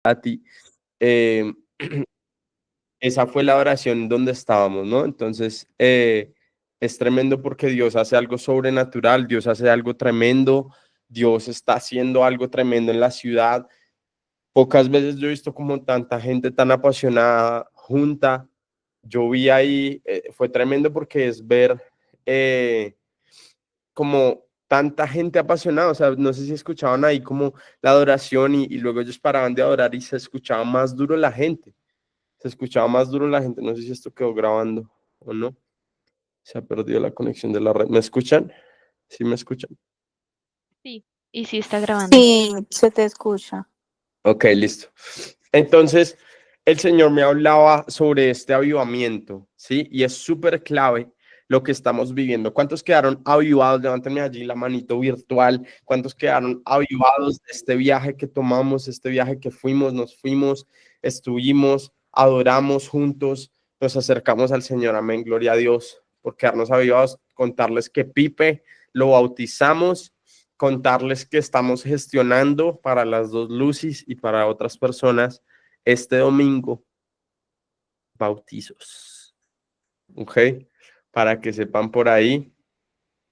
a ti. Eh, esa fue la oración donde estábamos, ¿no? Entonces, es tremendo porque Dios hace algo sobrenatural, Dios hace algo tremendo, Dios está haciendo algo tremendo en la ciudad. Pocas veces yo he visto como tanta gente tan apasionada junta. Yo vi ahí, fue tremendo porque es ver como tanta gente apasionada. O sea, no sé si escuchaban ahí como la adoración y luego ellos paraban de adorar y se escuchaba más duro la gente. Se escuchaba más duro la gente. No sé si esto quedó grabando o no. Se ha perdido la conexión de la red. ¿Me escuchan? ¿Sí me escuchan? Sí, y sí está grabando. Sí, se te escucha. Ok, listo. Entonces, el Señor me hablaba sobre este avivamiento, ¿sí? Y es súper clave lo que estamos viviendo. ¿Cuántos quedaron avivados? Levántenme allí la manito virtual. ¿Cuántos quedaron avivados de este viaje que tomamos, este viaje que fuimos, nos fuimos, estuvimos, adoramos juntos, nos acercamos al Señor? Amén, gloria a Dios, por quedarnos avivados, contarles que Pipe lo bautizamos, contarles que estamos gestionando para las dos Lucis y para otras personas este domingo bautizos, ¿ok? Para que sepan por ahí,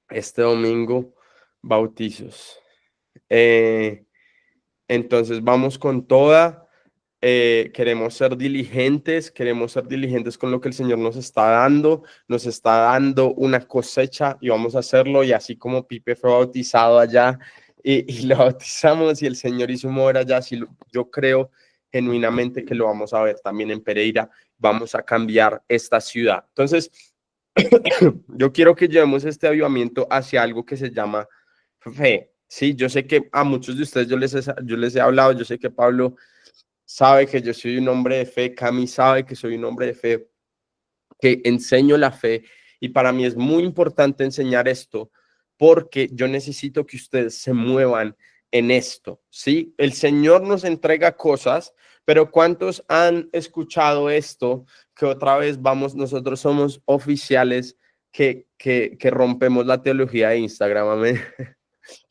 este domingo bautizos. Entonces vamos con toda. Queremos ser diligentes con lo que el Señor nos está dando una cosecha y vamos a hacerlo. Y así como Pipe fue bautizado allá y lo bautizamos y el Señor hizo mover allá, así yo creo genuinamente que lo vamos a ver también en Pereira. Vamos a cambiar esta ciudad. Entonces, yo quiero que llevemos este avivamiento hacia algo que se llama fe. Sí, yo sé que a muchos de ustedes yo les he hablado, yo sé que Pablo sabe que yo soy un hombre de fe, Cami sabe que soy un hombre de fe, que enseño la fe y para mí es muy importante enseñar esto porque yo necesito que ustedes se muevan en esto, ¿sí? El Señor nos entrega cosas, pero ¿cuántos han escuchado esto? Que otra vez vamos, nosotros somos oficiales que rompemos la teología de Instagram, amén.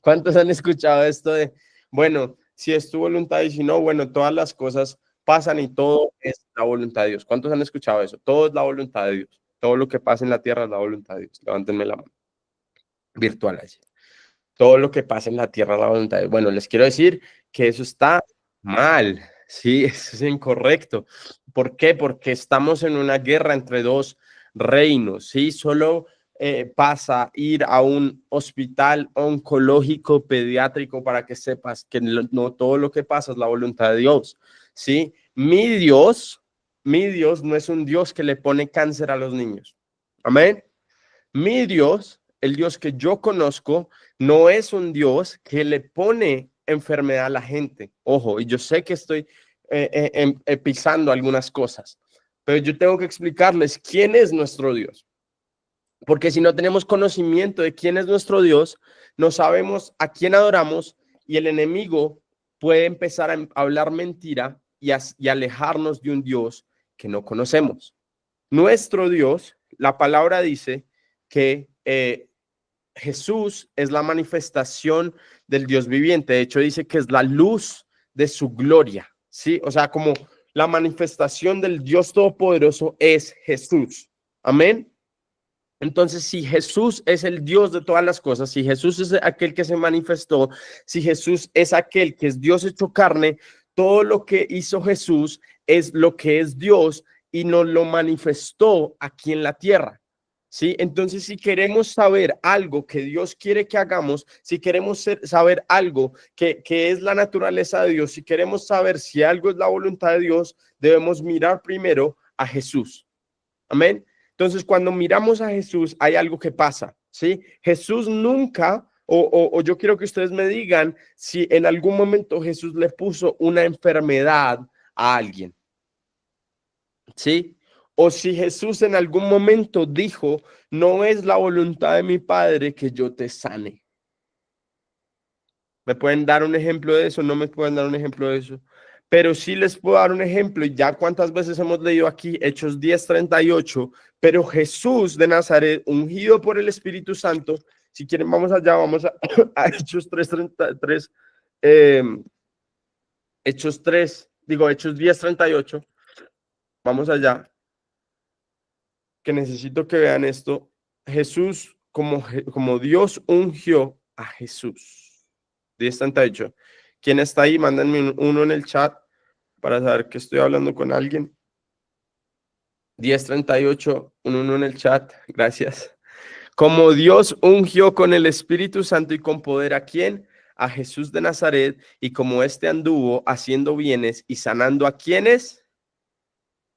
¿Cuántos han escuchado esto de, bueno, si es tu voluntad y si no, bueno, todas las cosas pasan y todo es la voluntad de Dios? ¿Cuántos han escuchado eso? Todo es la voluntad de Dios. Todo lo que pasa en la tierra es la voluntad de Dios. Levántenme la mano virtual allí. Todo lo que pasa en la tierra es la voluntad de Dios. Bueno, les quiero decir que eso está mal, sí, eso es incorrecto. ¿Por qué? Porque estamos en una guerra entre dos reinos, sí, solo pasa ir a un hospital oncológico pediátrico para que sepas que no todo lo que pasa es la voluntad de Dios, sí. Mi Dios no es un Dios que le pone cáncer a los niños. Amén. Mi Dios, el Dios que yo conozco, no es un Dios que le pone enfermedad a la gente. Ojo, y yo sé que estoy pisando algunas cosas, pero yo tengo que explicarles quién es nuestro Dios. Porque si no tenemos conocimiento de quién es nuestro Dios, no sabemos a quién adoramos y el enemigo puede empezar a hablar mentira y alejarnos de un Dios que no conocemos. Nuestro Dios, la palabra dice que Jesús es la manifestación del Dios viviente. De hecho, dice que es la luz de su gloria, ¿sí? O sea, como la manifestación del Dios Todopoderoso es Jesús. Amén. Entonces, si Jesús es el Dios de todas las cosas, si Jesús es aquel que se manifestó, si Jesús es aquel que es Dios hecho carne, todo lo que hizo Jesús es lo que es Dios y nos lo manifestó aquí en la tierra. ¿Sí? Entonces, si queremos saber algo que Dios quiere que hagamos, si queremos saber algo que es la naturaleza de Dios, si queremos saber si algo es la voluntad de Dios, debemos mirar primero a Jesús. Amén. Entonces, cuando miramos a Jesús, hay algo que pasa, ¿sí? Jesús nunca, o yo quiero que ustedes me digan si en algún momento Jesús le puso una enfermedad a alguien, ¿sí? O si Jesús en algún momento dijo, no es la voluntad de mi Padre que yo te sane. ¿Me pueden dar un ejemplo de eso? No me pueden dar un ejemplo de eso. Pero sí les puedo dar un ejemplo. Y ya cuántas veces hemos leído aquí Hechos 10:38. Pero Jesús de Nazaret, ungido por el Espíritu Santo. Si quieren, vamos allá, vamos a Hechos 3:33. Hechos 3, digo Hechos 10:38, vamos allá, que necesito que vean esto. Jesús, como Dios ungió a Jesús. 10:38. ¿Quién está ahí? Mándenme uno en el chat para saber que estoy hablando con alguien. 10:38, uno en el chat, gracias. Como Dios ungió con el Espíritu Santo y con poder, ¿a quién? A Jesús de Nazaret, y como éste anduvo haciendo bienes y sanando a quienes,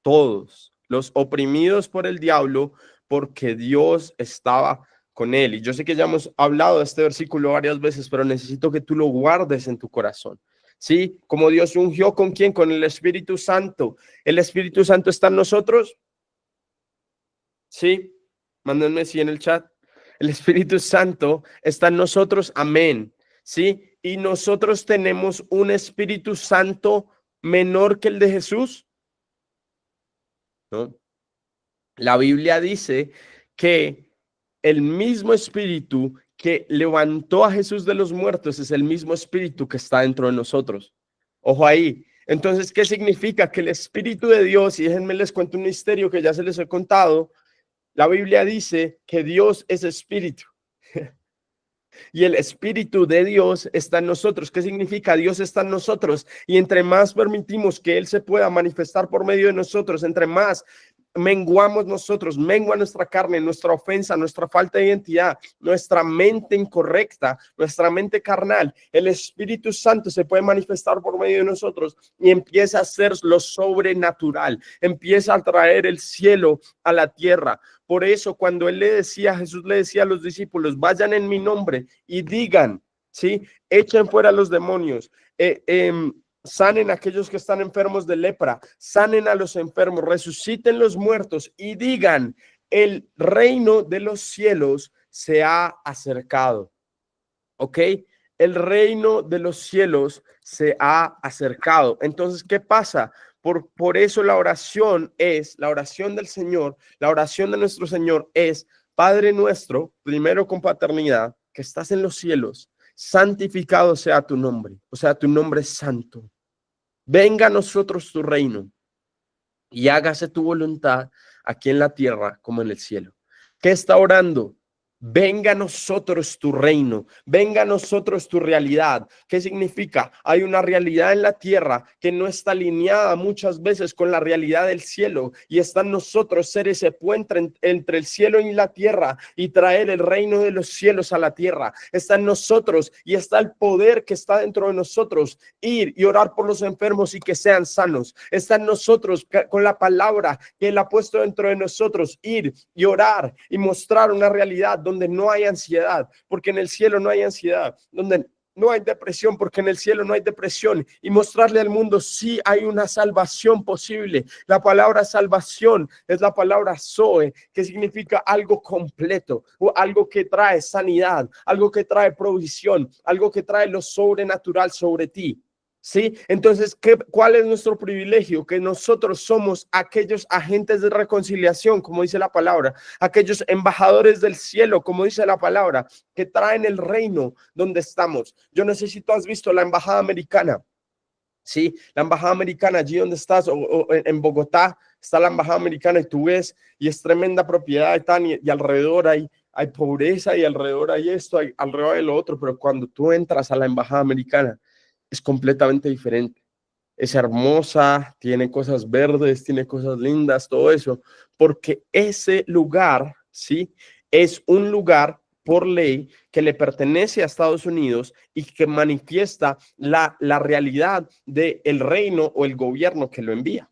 todos los oprimidos por el diablo, porque Dios estaba con él. Y yo sé que ya hemos hablado de este versículo varias veces, pero necesito que tú lo guardes en tu corazón. ¿Sí? Como Dios ungió, ¿con quién? Con el Espíritu Santo. ¿El Espíritu Santo está en nosotros? Sí, mándenme sí en el chat. El Espíritu Santo está en nosotros, amén. Sí, y nosotros tenemos un Espíritu Santo menor que el de Jesús, ¿no? La Biblia dice que el mismo Espíritu que levantó a Jesús de los muertos es el mismo Espíritu que está dentro de nosotros. Ojo ahí. Entonces, ¿qué significa? Que el Espíritu de Dios, y déjenme les cuento un misterio que ya se les he contado. La Biblia dice que Dios es espíritu y el Espíritu de Dios está en nosotros. ¿Qué significa? Dios está en nosotros, y entre más permitimos que Él se pueda manifestar por medio de nosotros, entre más menguamos nosotros, mengua nuestra carne, nuestra ofensa, nuestra falta de identidad, nuestra mente incorrecta, nuestra mente carnal, el Espíritu Santo se puede manifestar por medio de nosotros y empieza a hacer lo sobrenatural, empieza a traer el cielo a la tierra. Por eso cuando Jesús le decía a los discípulos, vayan en mi nombre y digan, ¿sí? Echen fuera a los demonios, sanen a aquellos que están enfermos de lepra, sanen a los enfermos, resuciten los muertos y digan, el reino de los cielos se ha acercado. ¿Ok? El reino de los cielos se ha acercado. Entonces, ¿qué pasa? Por eso la oración del Señor, la oración de nuestro Señor es, Padre nuestro, primero con paternidad, que estás en los cielos, santificado sea tu nombre, o sea, tu nombre es santo. Venga a nosotros tu reino y hágase tu voluntad aquí en la tierra como en el cielo. ¿Qué está orando? Venga a nosotros tu reino, venga a nosotros tu realidad. ¿Qué significa? Hay una realidad en la tierra que no está alineada muchas veces con la realidad del cielo, y está en nosotros ser ese puente entre el cielo y la tierra y traer el reino de los cielos a la tierra. Está en nosotros y está el poder que está dentro de nosotros, ir y orar por los enfermos y que sean sanos. Está en nosotros con la palabra que Él ha puesto dentro de nosotros, ir y orar y mostrar una realidad donde no hay ansiedad, porque en el cielo no hay ansiedad, donde no hay depresión, porque en el cielo no hay depresión, y mostrarle al mundo sí hay una salvación posible. La palabra salvación es la palabra Zoe, que significa algo completo, o algo que trae sanidad, algo que trae provisión, algo que trae lo sobrenatural sobre ti. ¿Sí? Entonces, ¿cuál es nuestro privilegio? Que nosotros somos aquellos agentes de reconciliación, como dice la palabra, aquellos embajadores del cielo, como dice la palabra, que traen el reino donde estamos. Yo no sé si tú has visto la embajada americana. Sí, la embajada americana, allí donde estás, o en Bogotá, está la embajada americana, y tú ves, y es tremenda propiedad y alrededor hay pobreza, y alrededor hay esto, hay alrededor de lo otro, pero cuando tú entras a la embajada americana, es completamente diferente. Es hermosa, tiene cosas verdes, tiene cosas lindas, todo eso, porque ese lugar, ¿sí? Es un lugar por ley que le pertenece a Estados Unidos y que manifiesta la realidad del reino o el gobierno que lo envía,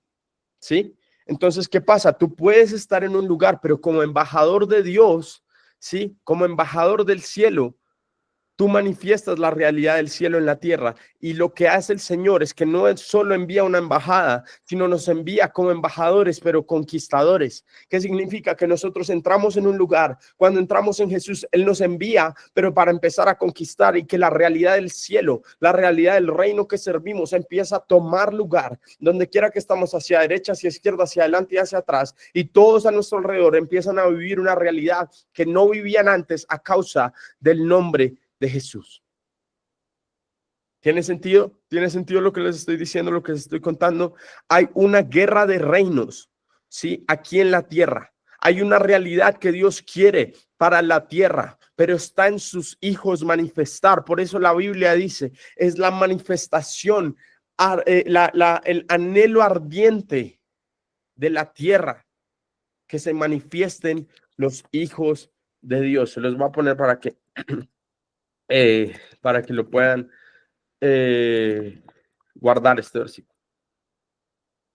¿sí? Entonces, ¿qué pasa? Tú puedes estar en un lugar, pero como embajador de Dios, ¿sí? Como embajador del cielo, tú manifiestas la realidad del cielo en la tierra, y lo que hace el Señor es que no solo envía una embajada, sino nos envía como embajadores, pero conquistadores. ¿Qué significa? Que nosotros entramos en un lugar, cuando entramos en Jesús, Él nos envía, pero para empezar a conquistar, y que la realidad del cielo, la realidad del reino que servimos empieza a tomar lugar, donde quiera que estamos, hacia derecha, hacia izquierda, hacia adelante y hacia atrás, y todos a nuestro alrededor empiezan a vivir una realidad que no vivían antes a causa del nombre de Jesús. ¿Tiene sentido? ¿Tiene sentido lo que les estoy diciendo, lo que les estoy contando? Hay una guerra de reinos, ¿sí? Aquí en la tierra. Hay una realidad que Dios quiere para la tierra, pero está en sus hijos manifestar. Por eso la Biblia dice, es la manifestación, el anhelo ardiente de la tierra, que se manifiesten los hijos de Dios. Se los voy a poner para que lo puedan guardar este versículo,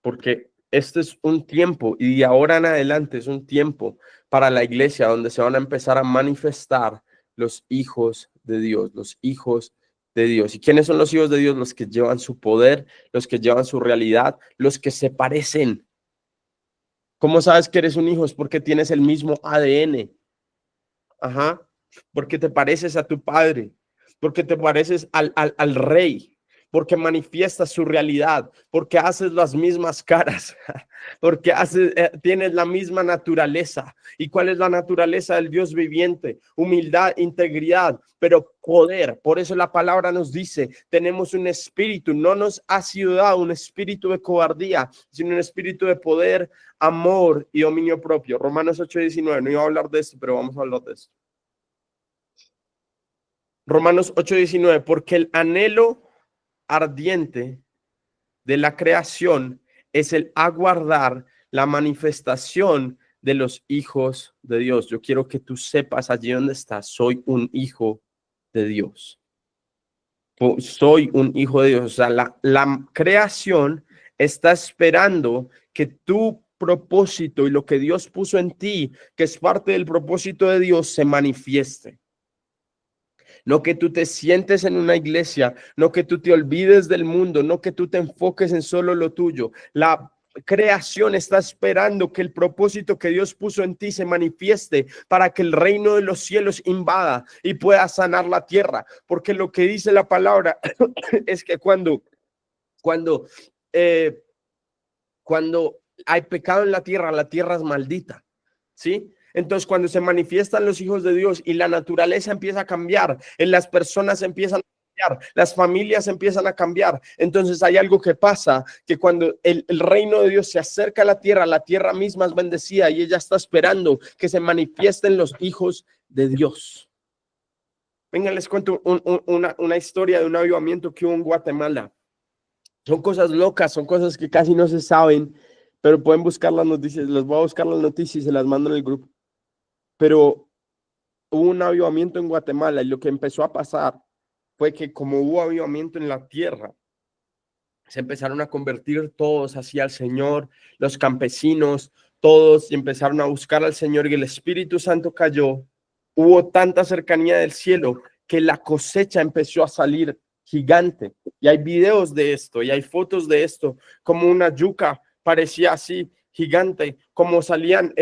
porque este es un tiempo y de ahora en adelante es un tiempo para la iglesia donde se van a empezar a manifestar los hijos de Dios, los hijos de Dios. ¿Y quiénes son los hijos de Dios? Los que llevan su poder, los que llevan su realidad, los que se parecen. ¿Cómo sabes que eres un hijo? Es porque tienes el mismo ADN. Ajá, porque te pareces a tu padre, porque te pareces al rey, porque manifiestas su realidad, porque haces las mismas caras, porque tienes la misma naturaleza. ¿Y cuál es la naturaleza del Dios viviente? Humildad, integridad, pero poder. Por eso la palabra nos dice, tenemos un espíritu, no nos ha sido dado un espíritu de cobardía, sino un espíritu de poder, amor y dominio propio. Romanos 8:19, no iba a hablar de esto, pero vamos a hablar de esto. Romanos 8:19, porque el anhelo ardiente de la creación es el aguardar la manifestación de los hijos de Dios. Yo quiero que tú sepas allí donde estás, soy un hijo de Dios. Soy un hijo de Dios. O sea, la creación está esperando que tu propósito y lo que Dios puso en ti, que es parte del propósito de Dios, se manifieste. No que tú te sientes en una iglesia, no que tú te olvides del mundo, no que tú te enfoques en solo lo tuyo. La creación está esperando que el propósito que Dios puso en ti se manifieste para que el reino de los cielos invada y pueda sanar la tierra. Porque lo que dice la palabra es que cuando, eh, cuando hay pecado en la tierra es maldita, ¿sí? Entonces, cuando se manifiestan los hijos de Dios y la naturaleza empieza a cambiar, las personas empiezan a cambiar, las familias empiezan a cambiar. Entonces, hay algo que pasa, que cuando el reino de Dios se acerca a la tierra misma es bendecida y ella está esperando que se manifiesten los hijos de Dios. Venga, les cuento una historia de un avivamiento que hubo en Guatemala. Son cosas locas, son cosas que casi no se saben, pero pueden buscar las noticias. Les voy a buscar las noticias y se las mando en el grupo. Pero hubo un avivamiento en Guatemala y lo que empezó a pasar fue que como hubo avivamiento en la tierra, se empezaron a convertir todos hacia el Señor, los campesinos, todos, y empezaron a buscar al Señor y el Espíritu Santo cayó. Hubo tanta cercanía del cielo que la cosecha empezó a salir gigante. Y hay videos de esto y hay fotos de esto, como una yuca parecía así gigante, como salían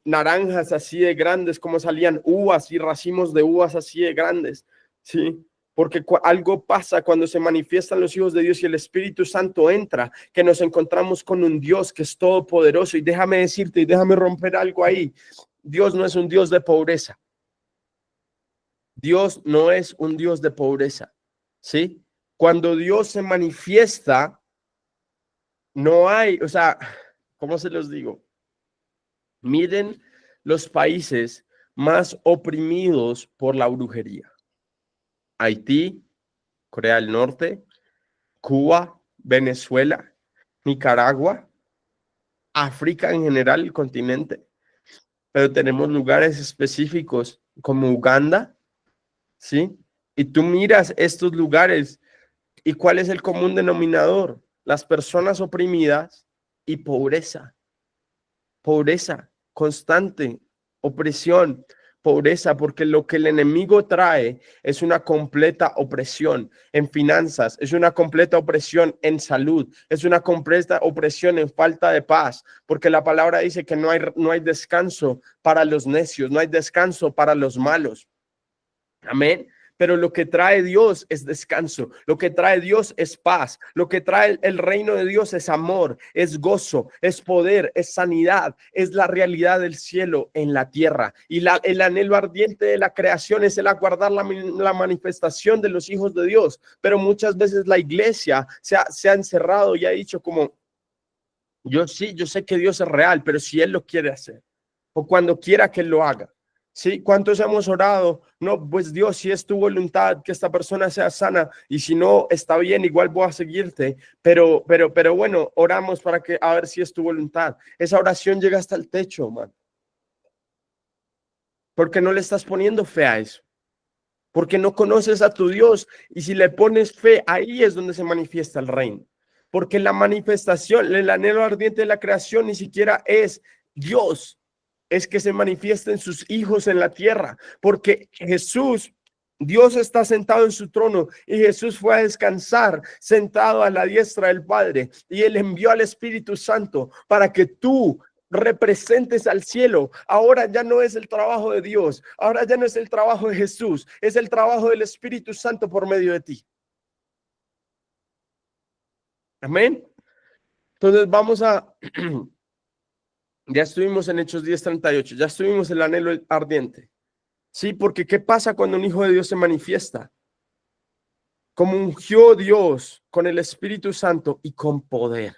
naranjas así de grandes, como salían uvas y racimos de uvas así de grandes, ¿sí? Porque algo pasa cuando se manifiestan los hijos de Dios y el Espíritu Santo entra, que nos encontramos con un Dios que es todopoderoso. Y déjame decirte y déjame romper algo ahí. Dios no es un Dios de pobreza. Dios no es un Dios de pobreza, ¿sí? Cuando Dios se manifiesta, no hay, o sea, ¿cómo se los digo? Miren los países más oprimidos por la brujería. Haití, Corea del Norte, Cuba, Venezuela, Nicaragua, África en general, el continente. Pero tenemos lugares específicos como Uganda, ¿sí? Y tú miras estos lugares y ¿cuál es el común denominador? Las personas oprimidas y pobreza constante, opresión, pobreza, porque lo que el enemigo trae es una completa opresión en finanzas, es una completa opresión en salud, es una completa opresión en falta de paz, porque la palabra dice que no hay descanso para los necios, no hay descanso para los malos. Amén. pero lo que trae Dios es descanso, lo que trae Dios es paz, lo que trae el reino de Dios es amor, es gozo, es poder, es sanidad, es la realidad del cielo en la tierra. Y el anhelo ardiente de la creación es el aguardar la manifestación de los hijos de Dios, pero muchas veces la iglesia se ha encerrado y ha dicho como, yo sé que Dios es real, pero si Él lo quiere hacer, o cuando quiera que Él lo haga. ¿Sí? ¿Cuántos hemos orado? No, pues Dios, si es tu voluntad que esta persona sea sana, y si no, está bien, igual voy a seguirte, pero bueno, oramos para que, a ver si es tu voluntad. Esa oración llega hasta el techo, man. Porque no le estás poniendo fe a eso. Porque no conoces a tu Dios, y si le pones fe, ahí es donde se manifiesta el reino. Porque la manifestación, el anhelo ardiente de la creación ni siquiera es Dios, es que se manifiesten sus hijos en la tierra, porque Dios está sentado en su trono y Jesús fue a descansar sentado a la diestra del Padre, y Él envió al Espíritu Santo para que tú representes al cielo. Ahora ya no es el trabajo de Dios, ahora ya no es el trabajo de Jesús, es el trabajo del Espíritu Santo por medio de ti. Amén. Entonces vamos a ya estuvimos en Hechos 10:38, ya estuvimos en el anhelo ardiente. Sí, porque ¿qué pasa cuando un hijo de Dios se manifiesta? Como ungió Dios con el Espíritu Santo y con poder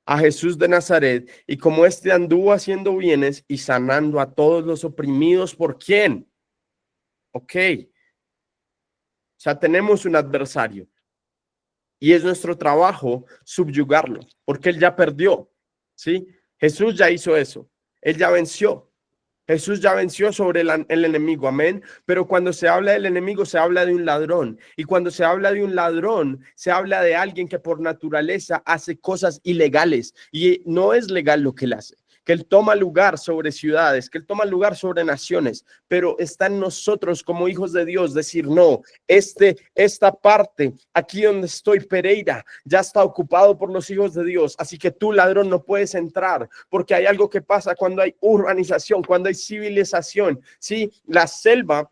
a Jesús de Nazaret, y como éste anduvo haciendo bienes y sanando a todos los oprimidos. ¿Por quién? Ok. O sea, tenemos un adversario y es nuestro trabajo subyugarlo, porque él ya perdió. ¿Sí? Jesús ya hizo eso. Él ya venció. Jesús ya venció sobre el enemigo, amén. Pero cuando se habla del enemigo, se habla de un ladrón. Y cuando se habla de un ladrón, se habla de alguien que por naturaleza hace cosas ilegales. Y no es legal lo que él hace. Que él toma lugar sobre ciudades, que él toma lugar sobre naciones. Pero está en nosotros como hijos de Dios decir, no, esta parte, aquí donde estoy, Pereira, ya está ocupado por los hijos de Dios. Así que tú, ladrón, no puedes entrar, porque hay algo que pasa cuando hay urbanización, cuando hay civilización. Sí, la selva,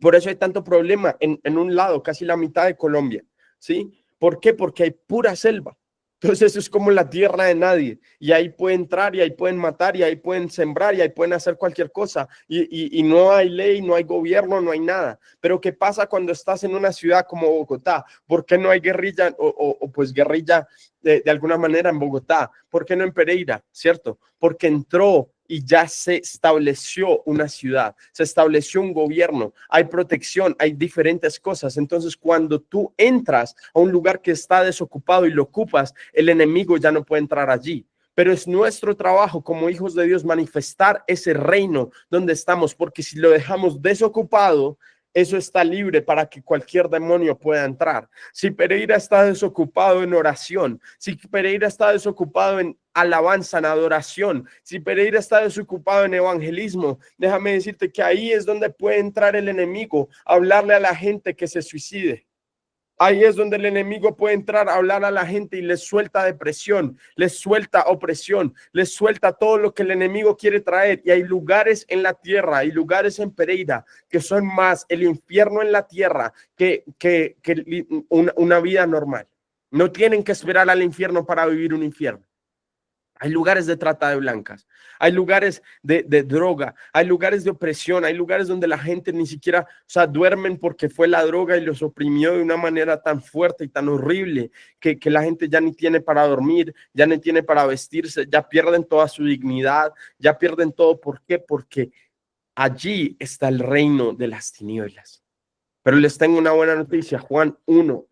por eso hay tanto problema en un lado, casi la mitad de Colombia. ¿Sí? ¿Por qué? Porque hay pura selva. Entonces eso es como la tierra de nadie, y ahí pueden entrar y ahí pueden matar y ahí pueden sembrar y ahí pueden hacer cualquier cosa, y no hay ley, no hay gobierno, no hay nada. Pero ¿qué pasa cuando estás en una ciudad como Bogotá? ¿Por qué no hay guerrilla o pues guerrilla de alguna manera en Bogotá? ¿Por qué no en Pereira? ¿Cierto? Porque entró y ya se estableció una ciudad, se estableció un gobierno, hay protección, hay diferentes cosas. Entonces, cuando tú entras a un lugar que está desocupado y lo ocupas, el enemigo ya no puede entrar allí. Pero es nuestro trabajo como hijos de Dios manifestar ese reino donde estamos, porque si lo dejamos desocupado, eso está libre para que cualquier demonio pueda entrar. Si Pereira está desocupado en oración, si Pereira está desocupado en alabanza, en adoración, si Pereira está desocupado en evangelismo, déjame decirte que ahí es donde puede entrar el enemigo, hablarle a la gente que se suicide. Ahí es donde el enemigo puede entrar a hablar a la gente y les suelta depresión, les suelta opresión, les suelta todo lo que el enemigo quiere traer. Y hay lugares en la tierra, hay lugares en Pereira que son más el infierno en la tierra que una vida normal. No tienen que esperar al infierno para vivir un infierno. Hay lugares de trata de blancas, hay lugares de droga, hay lugares de opresión, hay lugares donde la gente ni siquiera, o sea, duermen porque fue la droga y los oprimió de una manera tan fuerte y tan horrible que la gente ya ni tiene para dormir, ya ni tiene para vestirse, ya pierden toda su dignidad, ya pierden todo. ¿Por qué? Porque allí está el reino de las tinieblas. Pero les tengo una buena noticia, Juan 1,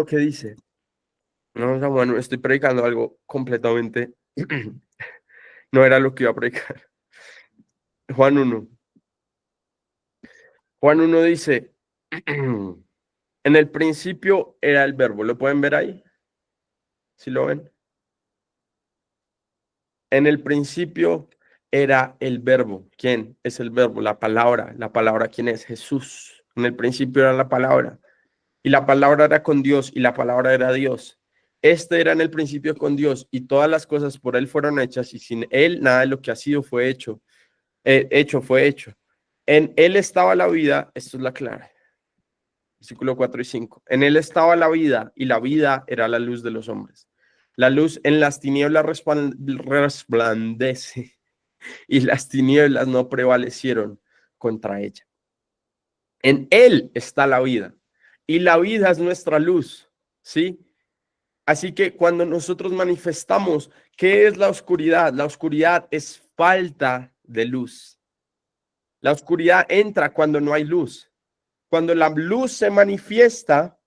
¿qué dice? No, bueno, estoy predicando algo completamente, no era lo que iba a predicar. Juan 1. Juan 1 dice, en el principio era el verbo. ¿Lo pueden ver ahí? ¿Sí lo ven? En el principio era el verbo. ¿Quién es el verbo? La palabra. La palabra, ¿quién es? Jesús. En el principio era la palabra. Y la palabra era con Dios y la palabra era Dios. Este era en el principio con Dios, y todas las cosas por él fueron hechas, y sin él nada de lo que ha sido fue hecho. Fue hecho. En él estaba la vida, esto es la clave. Versículo 4 y 5. En él estaba la vida y la vida era la luz de los hombres. La luz en las tinieblas resplandece y las tinieblas no prevalecieron contra ella. En él está la vida y la vida es nuestra luz, ¿sí? Así que cuando nosotros manifestamos, ¿qué es la oscuridad? La oscuridad es falta de luz. La oscuridad entra cuando no hay luz. Cuando la luz se manifiesta,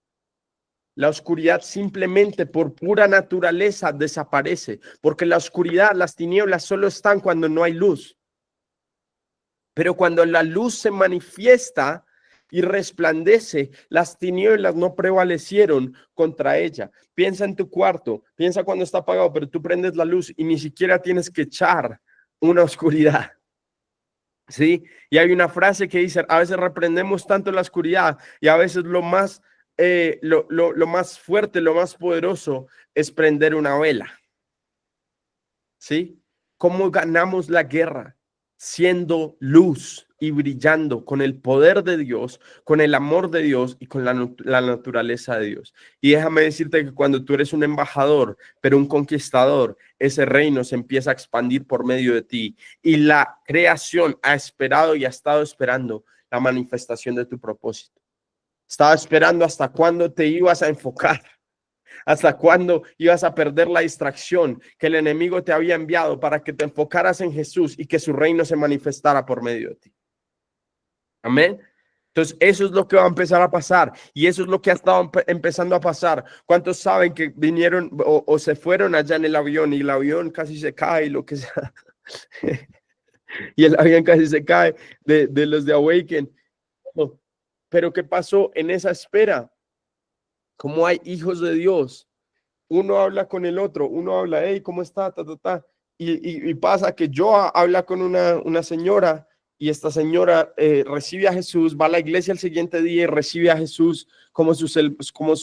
la oscuridad simplemente por pura naturaleza desaparece, porque la oscuridad, las tinieblas solo están cuando no hay luz. Pero cuando la luz se manifiesta y resplandece, las tinieblas no prevalecieron contra ella. Piensa en tu cuarto, piensa cuando está apagado, pero tú prendes la luz y ni siquiera tienes que echar una oscuridad. ¿Sí? Y hay una frase que dice, a veces reprendemos tanto la oscuridad y a veces lo más fuerte, lo más poderoso es prender una vela. ¿Sí? ¿Cómo ganamos la guerra? Siendo luz y brillando con el poder de Dios, con el amor de Dios y con la naturaleza de Dios. Y déjame decirte que cuando tú eres un embajador, pero un conquistador, ese reino se empieza a expandir por medio de ti. Y la creación ha esperado y ha estado esperando la manifestación de tu propósito. Estaba esperando hasta cuándo te ibas a enfocar. ¿Hasta cuándo ibas a perder la distracción que el enemigo te había enviado para que te enfocaras en Jesús y que su reino se manifestara por medio de ti? Amén. Entonces, eso es lo que va a empezar a pasar y eso es lo que ha estado empezando a pasar. ¿Cuántos saben que vinieron o se fueron allá en el avión y el avión casi se cae y lo que sea? Y el avión casi se cae de los de Awaken. Pero ¿qué pasó en esa espera? Como hay hijos de Dios, uno habla con el otro, uno habla, hey, ¿cómo está? Ta, ta, ta. Y pasa que yo habla con una señora y esta señora recibe a Jesús, va a la iglesia el siguiente día y recibe a Jesús como su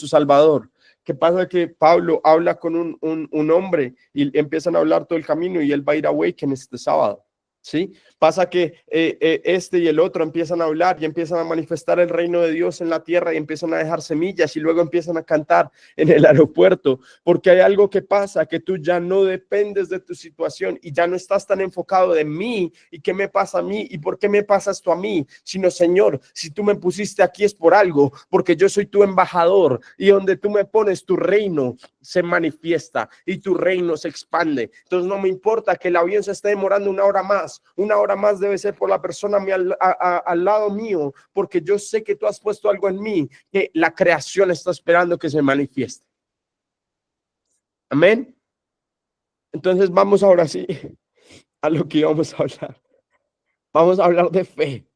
Salvador. ¿Qué pasa? Que Pablo habla con un hombre y empiezan a hablar todo el camino y él va a ir a Awaken este sábado. ¿Sí? Pasa que este y el otro empiezan a hablar y empiezan a manifestar el reino de Dios en la tierra y empiezan a dejar semillas y luego empiezan a cantar en el aeropuerto, porque hay algo que pasa, que tú ya no dependes de tu situación y ya no estás tan enfocado de mí y qué me pasa a mí y por qué me pasa esto a mí, sino Señor, si tú me pusiste aquí es por algo, porque yo soy tu embajador y donde tú me pones tu reino se manifiesta y tu reino se expande. Entonces no me importa que el avión se esté demorando una hora más debe ser por la persona al lado mío, porque yo sé que tú has puesto algo en mí, que la creación está esperando que se manifieste. Amén. Entonces vamos ahora sí a lo que vamos a hablar. Vamos a hablar de fe.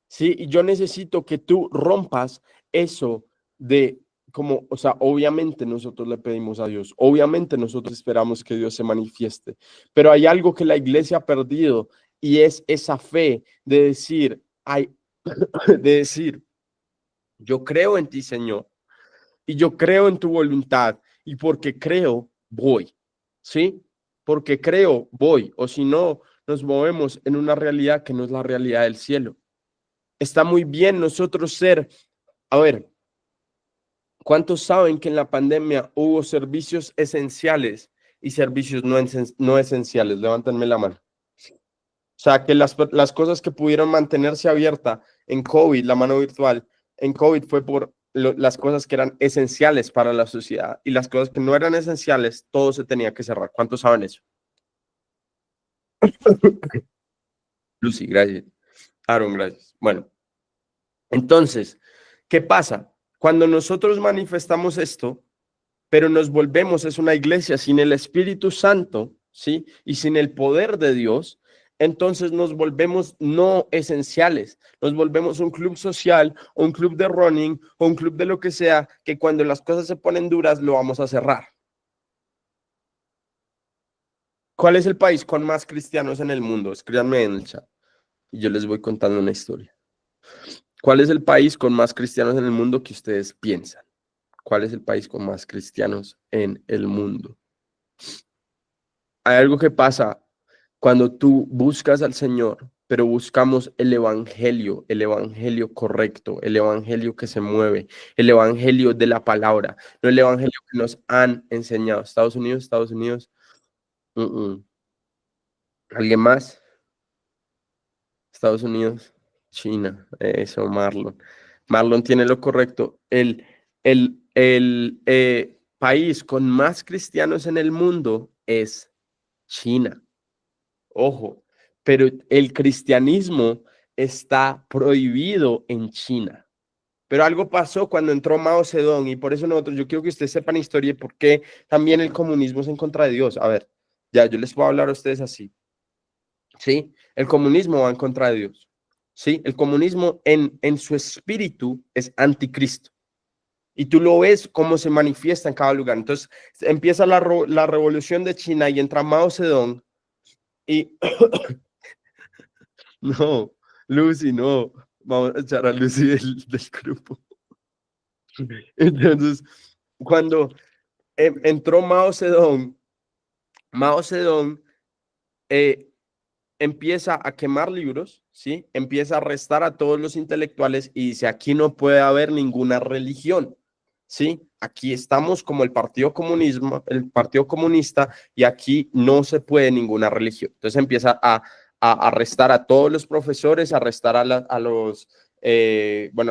Sí, y yo necesito que tú rompas eso de como, o sea, obviamente nosotros le pedimos a Dios, obviamente nosotros esperamos que Dios se manifieste, pero hay algo que la iglesia ha perdido y es esa fe de decir, yo creo en ti, Señor, y yo creo en tu voluntad, y porque creo, voy, ¿sí? Porque creo, voy, o si no, nos movemos en una realidad que no es la realidad del cielo. Está muy bien nosotros ser, a ver, ¿cuántos saben que en la pandemia hubo servicios esenciales y servicios no esenciales? Levántenme la mano. O sea, que las cosas que pudieron mantenerse abiertas en COVID, la mano virtual, en COVID fue por las cosas que eran esenciales para la sociedad y las cosas que no eran esenciales, todo se tenía que cerrar. ¿Cuántos saben eso? Lucy, gracias. Aaron, gracias. Bueno, entonces, ¿qué pasa? Cuando nosotros manifestamos esto, pero nos volvemos, es una iglesia sin el Espíritu Santo, ¿sí? Y sin el poder de Dios, entonces nos volvemos no esenciales, nos volvemos un club social, o un club de running, o un club de lo que sea, que cuando las cosas se ponen duras, lo vamos a cerrar. ¿Cuál es el país con más cristianos en el mundo? Escríbanme en el chat y yo les voy contando una historia. ¿Cuál es el país con más cristianos en el mundo que ustedes piensan? ¿Cuál es el país con más cristianos en el mundo? Hay algo que pasa cuando tú buscas al Señor pero buscamos el evangelio correcto, el evangelio que se mueve, el evangelio de la palabra, no el evangelio que nos han enseñado. Estados Unidos. mm, mm. ¿Alguien más? Estados Unidos, China, eso, Marlon. Marlon tiene lo correcto. El país con más cristianos en el mundo es China. Ojo, pero el cristianismo está prohibido en China. Pero algo pasó cuando entró Mao Zedong y por eso yo quiero que ustedes sepan historia y por qué también el comunismo es en contra de Dios. A ver, ya yo les puedo hablar a ustedes así. ¿Sí? El comunismo va en contra de Dios. ¿Sí? El comunismo en su espíritu es anticristo. Y tú lo ves cómo se manifiesta en cada lugar. Entonces empieza la revolución de China y entra Mao Zedong y no, Lucy, no. Vamos a echar a Lucy del grupo. Entonces, cuando entró Mao Zedong empieza a quemar libros, ¿sí? Empieza a arrestar a todos los intelectuales y dice, aquí no puede haber ninguna religión, ¿sí? Aquí estamos como el Partido Comunista y aquí no se puede ninguna religión. Entonces empieza a arrestar a todos los profesores, a arrestar a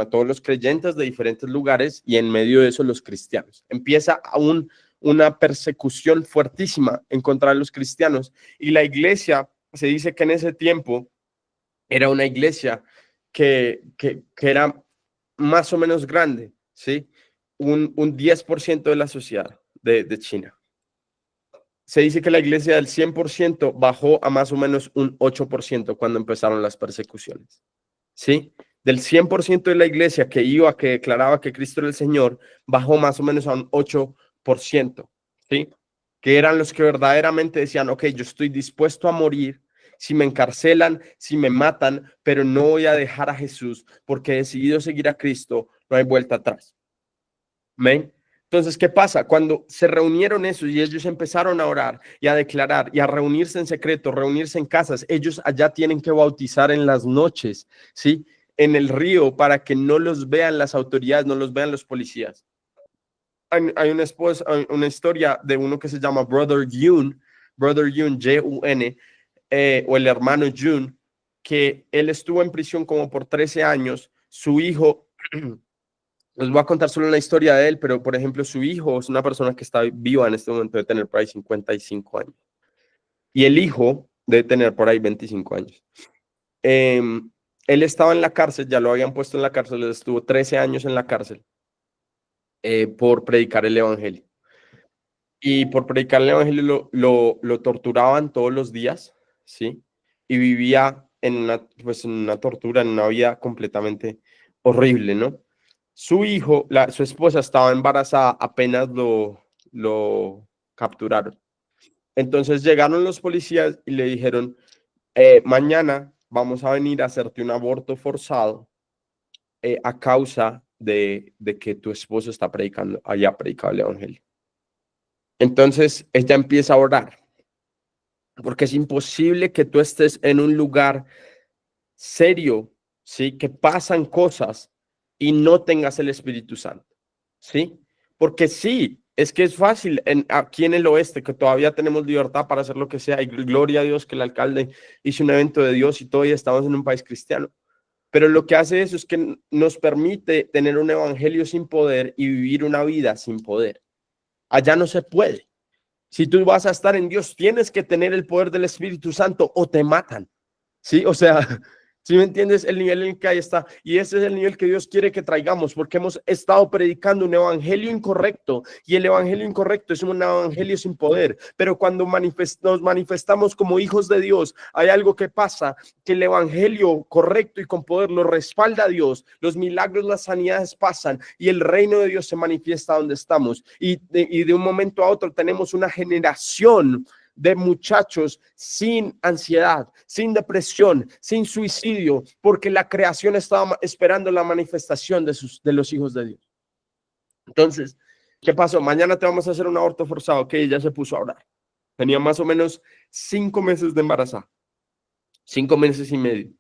todos los creyentes de diferentes lugares y en medio de eso los cristianos. Empieza una persecución fuertísima en contra de los cristianos y la iglesia, se dice que en ese tiempo era una iglesia que era más o menos grande, ¿sí? Un 10% de la sociedad de China. Se dice que la iglesia del 100% bajó a más o menos un 8% cuando empezaron las persecuciones, ¿sí? Del 100% de la iglesia que declaraba que Cristo era el Señor, bajó más o menos a un 8%, ¿sí? Que eran los que verdaderamente decían, ok, yo estoy dispuesto a morir si me encarcelan, si me matan, pero no voy a dejar a Jesús porque he decidido seguir a Cristo, no hay vuelta atrás. ¿Ven? Entonces, ¿qué pasa? Cuando se reunieron esos y ellos empezaron a orar y a declarar y a reunirse en secreto, reunirse en casas, ellos allá tienen que bautizar en las noches, ¿sí? En el río para que no los vean las autoridades, no los vean los policías. Hay una historia de uno que se llama Brother Yun, Yun, o el hermano Yun, que él estuvo en prisión como por 13 años. Su hijo, les voy a contar solo una historia de él, pero por ejemplo, su hijo es una persona que está viva en este momento, de tener por ahí 55 años. Y el hijo debe tener por ahí 25 años. Él estaba en la cárcel, ya lo habían puesto en la cárcel, él estuvo 13 años en la cárcel por predicar el evangelio. Y por predicar el evangelio lo torturaban todos los días, ¿sí? Y vivía en una tortura, en una vida completamente horrible, ¿no? Su hijo, su esposa estaba embarazada, apenas lo capturaron. Entonces llegaron los policías y le dijeron, mañana vamos a venir a hacerte un aborto forzado a causa de que tu esposo haya predicado el evangelio. Entonces ella empieza a orar, porque es imposible que tú estés en un lugar serio, ¿sí? Que pasan cosas y no tengas el Espíritu Santo, ¿sí? Porque sí, es que es fácil aquí en el oeste, que todavía tenemos libertad para hacer lo que sea, y gloria a Dios que el alcalde hizo un evento de Dios y todavía estamos en un país cristiano. Pero lo que hace eso es que nos permite tener un evangelio sin poder y vivir una vida sin poder. Allá no se puede. Si tú vas a estar en Dios, tienes que tener el poder del Espíritu Santo o te matan. ¿Sí? O sea, ¿sí me entiendes? El nivel en el que ahí está. Y ese es el nivel que Dios quiere que traigamos, porque hemos estado predicando un evangelio incorrecto, y el evangelio incorrecto es un evangelio sin poder. Pero cuando nos manifestamos como hijos de Dios, hay algo que pasa, que el evangelio correcto y con poder lo respalda a Dios. Los milagros, las sanidades pasan y el reino de Dios se manifiesta donde estamos. Y de un momento a otro tenemos una generación de muchachos sin ansiedad, sin depresión, sin suicidio, porque la creación estaba esperando la manifestación de los hijos de Dios. Entonces, ¿qué pasó? Mañana te vamos a hacer un aborto forzado, que ella se puso a orar. Tenía más o menos 5 meses de embarazada. 5 meses y medio.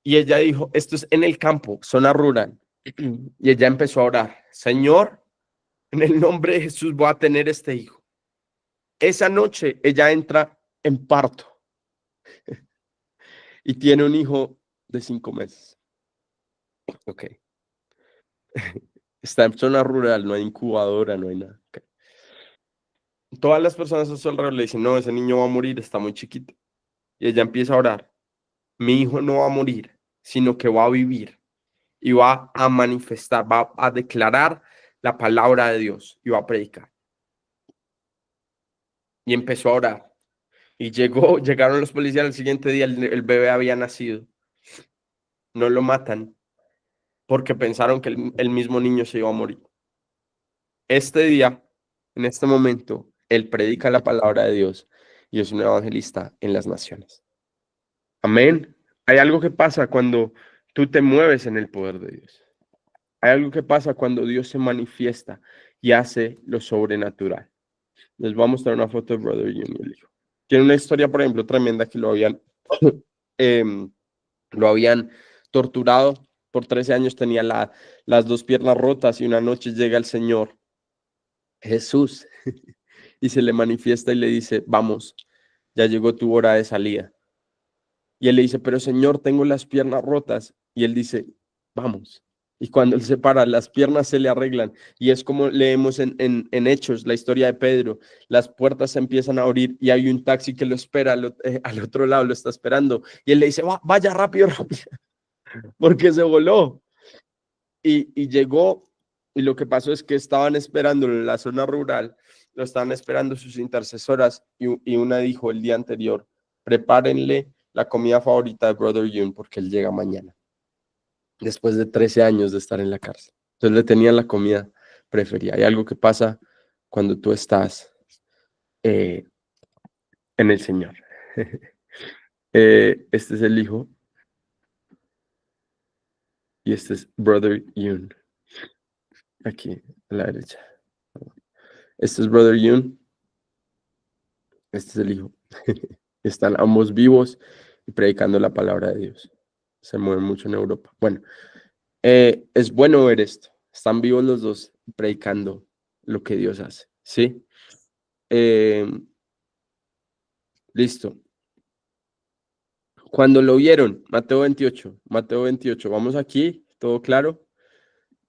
Y ella dijo, esto es en el campo, zona rural. Y ella empezó a orar, Señor, en el nombre de Jesús voy a tener este hijo. Esa noche ella entra en parto y tiene un hijo de 5 meses. Ok. Está en zona rural, no hay incubadora, no hay nada. Okay. Todas las personas a su alrededor le dicen, no, ese niño va a morir, está muy chiquito. Y ella empieza a orar, mi hijo no va a morir, sino que va a vivir y va a manifestar, va a declarar la palabra de Dios y va a predicar. Y empezó a orar. Y llegaron los policías al siguiente día, el bebé había nacido. No lo matan porque pensaron que el mismo niño se iba a morir. Este día, en este momento, él predica la palabra de Dios y es un evangelista en las naciones. Amén. Hay algo que pasa cuando tú te mueves en el poder de Dios. Hay algo que pasa cuando Dios se manifiesta y hace lo sobrenatural. Les voy a mostrar una foto de Brother Junior, el hijo. Tiene una historia, por ejemplo, tremenda que em, lo habían torturado por 13 años, tenía las dos piernas rotas y una noche llega el Señor Jesús y se le manifiesta y le dice, vamos, ya llegó tu hora de salida. Y él le dice, pero Señor, tengo las piernas rotas. Y él dice, vamos. Y cuando él se para, las piernas se le arreglan. Y es como leemos en Hechos, la historia de Pedro. Las puertas se empiezan a abrir y hay un taxi que lo espera al otro lado, lo está esperando. Y él le dice, vaya rápido, rápido, porque se voló. Y llegó, y lo que pasó es que estaban esperando en la zona rural, lo estaban esperando sus intercesoras, y una dijo el día anterior, prepárenle la comida favorita de Brother Yun porque él llega mañana, después de 13 años de estar en la cárcel. Entonces le tenían la comida preferida. Hay algo que pasa cuando tú estás en el Señor. Este es el hijo, y este es Brother Yun, aquí a la derecha. Este es Brother Yun, este es el hijo. Están ambos vivos y predicando la palabra de Dios. Se mueven mucho en Europa. Bueno, es bueno ver esto. Están vivos los dos predicando lo que Dios hace. ¿Sí? Listo. Cuando lo vieron, Mateo 28, vamos aquí, todo claro.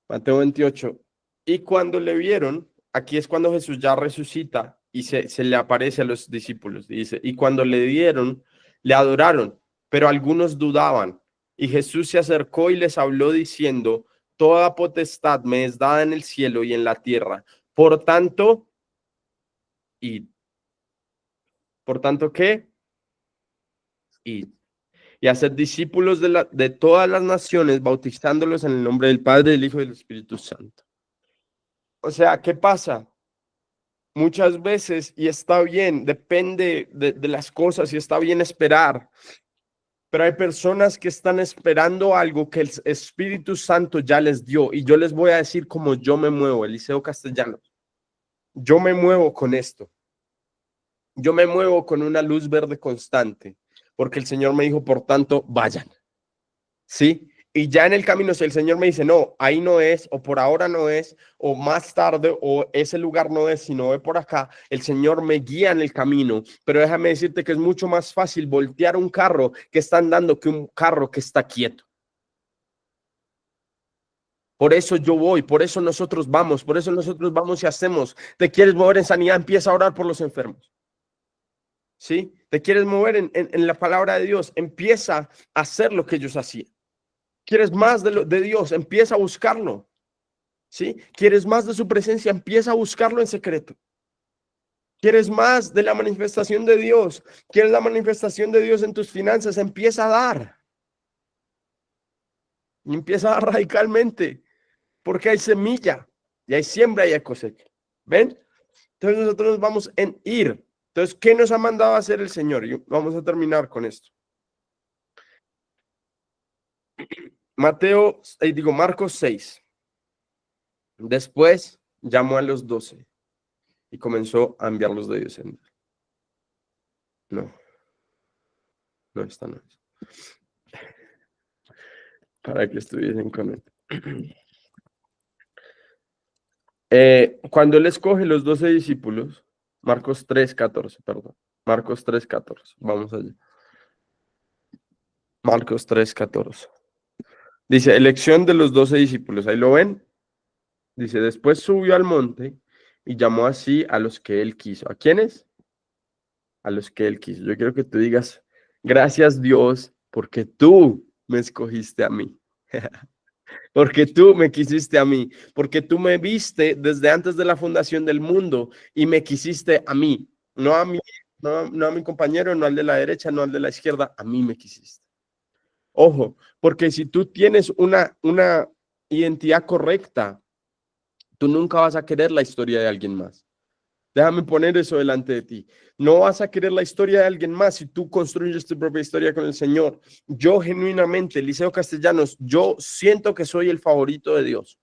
Mateo 28. Y cuando le vieron, aquí es cuando Jesús ya resucita y se le aparece a los discípulos. Dice, y cuando le dieron, le adoraron, pero algunos dudaban. Y Jesús se acercó y les habló diciendo, toda potestad me es dada en el cielo y en la tierra. Por tanto, id. Por tanto, ¿qué? Id. Y hacer discípulos de todas las naciones, bautizándolos en el nombre del Padre, del Hijo y del Espíritu Santo. O sea, ¿qué pasa? Muchas veces, y está bien, depende de las cosas y está bien esperar, pero hay personas que están esperando algo que el Espíritu Santo ya les dio, y yo les voy a decir cómo yo me muevo, Eliseo Castellanos. Yo me muevo con esto. Yo me muevo con una luz verde constante, porque el Señor me dijo, por tanto, vayan. ¿Sí? Y ya en el camino, si el Señor me dice, no, ahí no es, o por ahora no es, o más tarde, o ese lugar no es, sino ve por acá, el Señor me guía en el camino. Pero déjame decirte que es mucho más fácil voltear un carro que está andando que un carro que está quieto. Por eso yo voy, por eso nosotros vamos y hacemos. ¿Te quieres mover en sanidad? Empieza a orar por los enfermos. ¿Sí? ¿Te quieres mover en la palabra de Dios? Empieza a hacer lo que ellos hacían. ¿Quieres más de Dios? Empieza a buscarlo. ¿Sí? ¿Quieres más de su presencia? Empieza a buscarlo en secreto. ¿Quieres más de la manifestación de Dios? ¿Quieres la manifestación de Dios en tus finanzas? Empieza a dar. Y empieza a dar radicalmente, porque hay semilla, y hay siembra y hay cosecha. ¿Ven? Entonces nosotros nos vamos en ir. Entonces, ¿qué nos ha mandado a hacer el Señor? Y vamos a terminar con esto. Marcos 6. Después llamó a los 12 y comenzó a enviarlos de Dios. No. No, esta no es. Para que estuviesen con él. Cuando él escoge los 12 discípulos, Marcos 3:14, perdón. Marcos 3:14. Vamos allá. Marcos 3:14. Dice, elección de los 12 discípulos. Ahí lo ven. Dice, después subió al monte y llamó así a los que él quiso. ¿A quiénes? A los que él quiso. Yo quiero que tú digas, gracias Dios, porque tú me escogiste a mí. Porque tú me quisiste a mí, porque tú me viste desde antes de la fundación del mundo y me quisiste a mí, no a mí, no a mi compañero, no al de la derecha, no al de la izquierda, a mí me quisiste. Ojo, porque si tú tienes una identidad correcta, tú nunca vas a querer la historia de alguien más. Déjame poner eso delante de ti. No vas a querer la historia de alguien más si tú construyes tu propia historia con el Señor. Yo genuinamente, Eliseo Castellanos, yo siento que soy el favorito de Dios.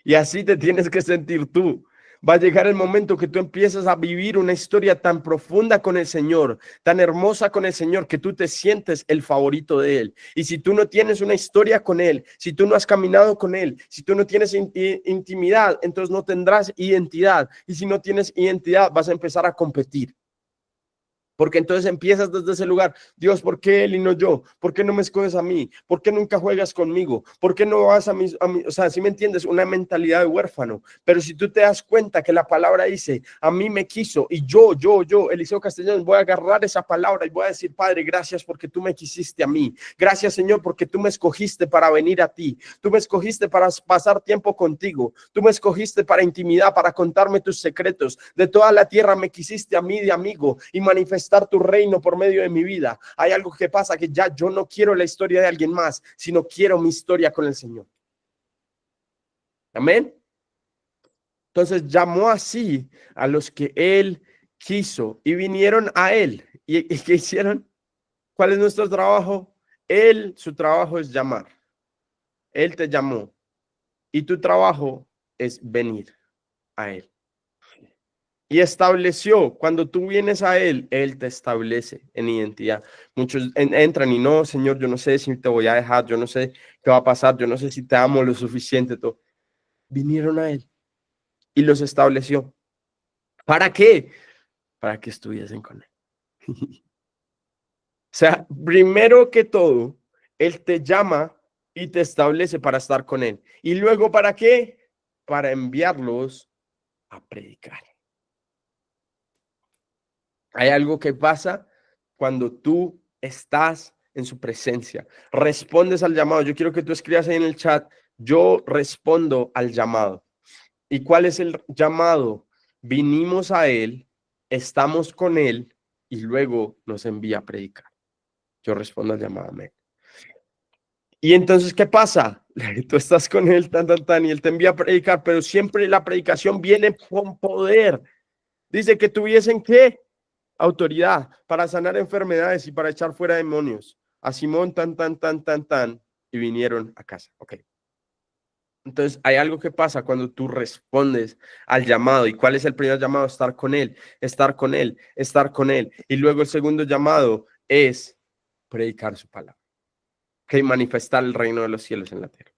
Y así te tienes que sentir tú. Va a llegar el momento que tú empiezas a vivir una historia tan profunda con el Señor, tan hermosa con el Señor, que tú te sientes el favorito de Él. Y si tú no tienes una historia con Él, si tú no has caminado con Él, si tú no tienes intimidad, entonces no tendrás identidad. Y si no tienes identidad, vas a empezar a competir. Porque entonces empiezas desde ese lugar. Dios, ¿por qué él y no yo? ¿Por qué no me escoges a mí? ¿Por qué nunca juegas conmigo? ¿Por qué no vas a mí? O sea, si me entiendes, una mentalidad de huérfano. Pero si tú te das cuenta que la palabra dice, a mí me quiso y yo, Eliseo Castellanos, voy a agarrar esa palabra y voy a decir, Padre, gracias porque tú me quisiste a mí. Gracias, Señor, porque tú me escogiste para venir a ti. Tú me escogiste para pasar tiempo contigo. Tú me escogiste para intimidad, para contarme tus secretos. De toda la tierra me quisiste a mí de amigo y manifestar tu reino por medio de mi vida. Hay algo que pasa, que ya yo no quiero la historia de alguien más, sino quiero mi historia con el Señor. Amén. Entonces llamó así a los que él quiso y vinieron a él. ¿Y qué hicieron? ¿Cuál es nuestro trabajo? Su trabajo es llamar. Él te llamó y tu trabajo es venir a él. Y estableció, cuando tú vienes a él, él te establece en identidad. Muchos entran y no, Señor, yo no sé si te voy a dejar, yo no sé qué va a pasar, yo no sé si te amo lo suficiente. Todo. Vinieron a él y los estableció. ¿Para qué? Para que estuviesen con él. O sea, primero que todo, él te llama y te establece para estar con él. Y luego, ¿para qué? Para enviarlos a predicar. Hay algo que pasa cuando tú estás en su presencia. Respondes al llamado. Yo quiero que tú escribas ahí en el chat, yo respondo al llamado. ¿Y cuál es el llamado? Vinimos a él, estamos con él y luego nos envía a predicar. Yo respondo al llamado, amén. Y entonces, ¿qué pasa? Tú estás con él, y él te envía a predicar, pero siempre la predicación viene con poder. Dice que tuviesen, ¿qué? Autoridad para sanar enfermedades y para echar fuera demonios. A Simón, y vinieron a casa. Ok. Entonces, hay algo que pasa cuando tú respondes al llamado. ¿Y cuál es el primer llamado? Estar con él, estar con él, estar con él. Y luego el segundo llamado es predicar su palabra, que manifestar el reino de los cielos en la tierra.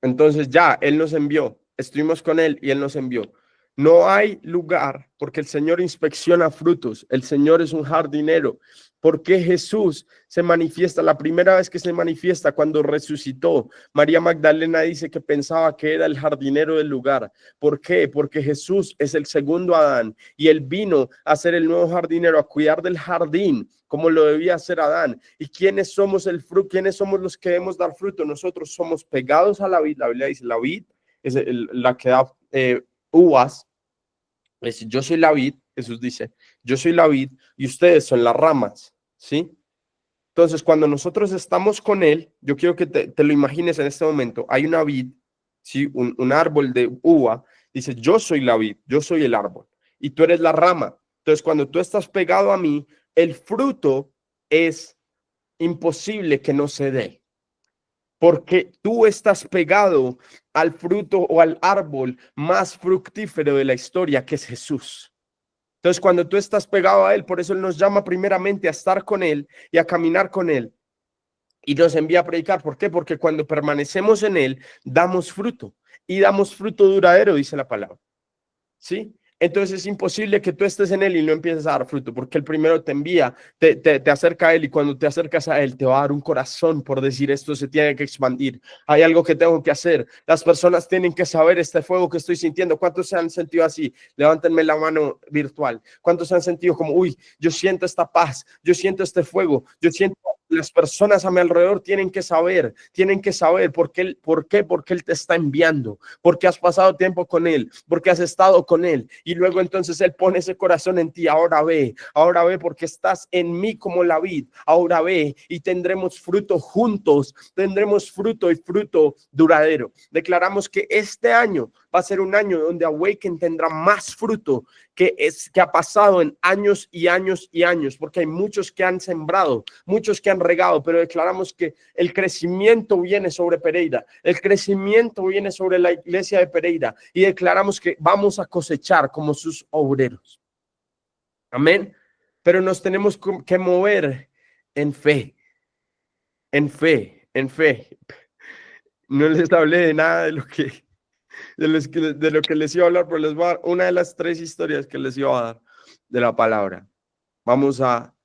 Entonces ya, él nos envió, estuvimos con él y él nos envió. No hay lugar porque el Señor inspecciona frutos. El Señor es un jardinero. Porque Jesús se manifiesta, la primera vez que se manifiesta cuando resucitó, María Magdalena dice que pensaba que era el jardinero del lugar. ¿Por qué? Porque Jesús es el segundo Adán y él vino a ser el nuevo jardinero, a cuidar del jardín como lo debía hacer Adán. ¿Y quiénes somos el fruto? ¿Quiénes somos los que debemos dar fruto? Nosotros somos pegados a la vid. La Biblia dice, la vid es la que da uvas. Es decir, yo soy la vid, Jesús dice, yo soy la vid y ustedes son las ramas, ¿sí? Entonces, cuando nosotros estamos con él, yo quiero que te lo imagines en este momento, hay una vid, ¿sí? Un árbol de uva, dice, yo soy la vid, yo soy el árbol y tú eres la rama. Entonces, cuando tú estás pegado a mí, el fruto es imposible que no se dé. Porque tú estás pegado al fruto o al árbol más fructífero de la historia, que es Jesús. Entonces, cuando tú estás pegado a Él, por eso Él nos llama primeramente a estar con Él y a caminar con Él. Y nos envía a predicar. ¿Por qué? Porque cuando permanecemos en Él, damos fruto. Y damos fruto duradero, dice la palabra. ¿Sí? Entonces es imposible que tú estés en Él y no empieces a dar fruto, porque el primero te envía, te acerca a Él, y cuando te acercas a Él te va a dar un corazón por decir: esto se tiene que expandir, hay algo que tengo que hacer, las personas tienen que saber este fuego que estoy sintiendo. ¿Cuántos se han sentido así? Levántenme la mano virtual. ¿Cuántos se han sentido como: uy, yo siento esta paz, yo siento este fuego, yo siento... Las personas a mi alrededor tienen que saber por qué, porque Él te está enviando, porque has pasado tiempo con Él, porque has estado con Él, y luego entonces Él pone ese corazón en ti. Ahora ve porque estás en mí como la vid, ahora ve y tendremos fruto juntos, tendremos fruto y fruto duradero. Declaramos que este año va a ser un año donde Awaken tendrá más fruto que ha pasado en años y años y años, porque hay muchos que han sembrado, muchos que han regado, pero declaramos que el crecimiento viene sobre Pereira, el crecimiento viene sobre la iglesia de Pereira, y declaramos que vamos a cosechar como sus obreros. Amén. Pero nos tenemos que mover en fe, en fe, en fe. No les hablé de nada de lo que les iba a hablar, pero les voy a dar una de las 3 historias que les iba a dar de la palabra. Vamos a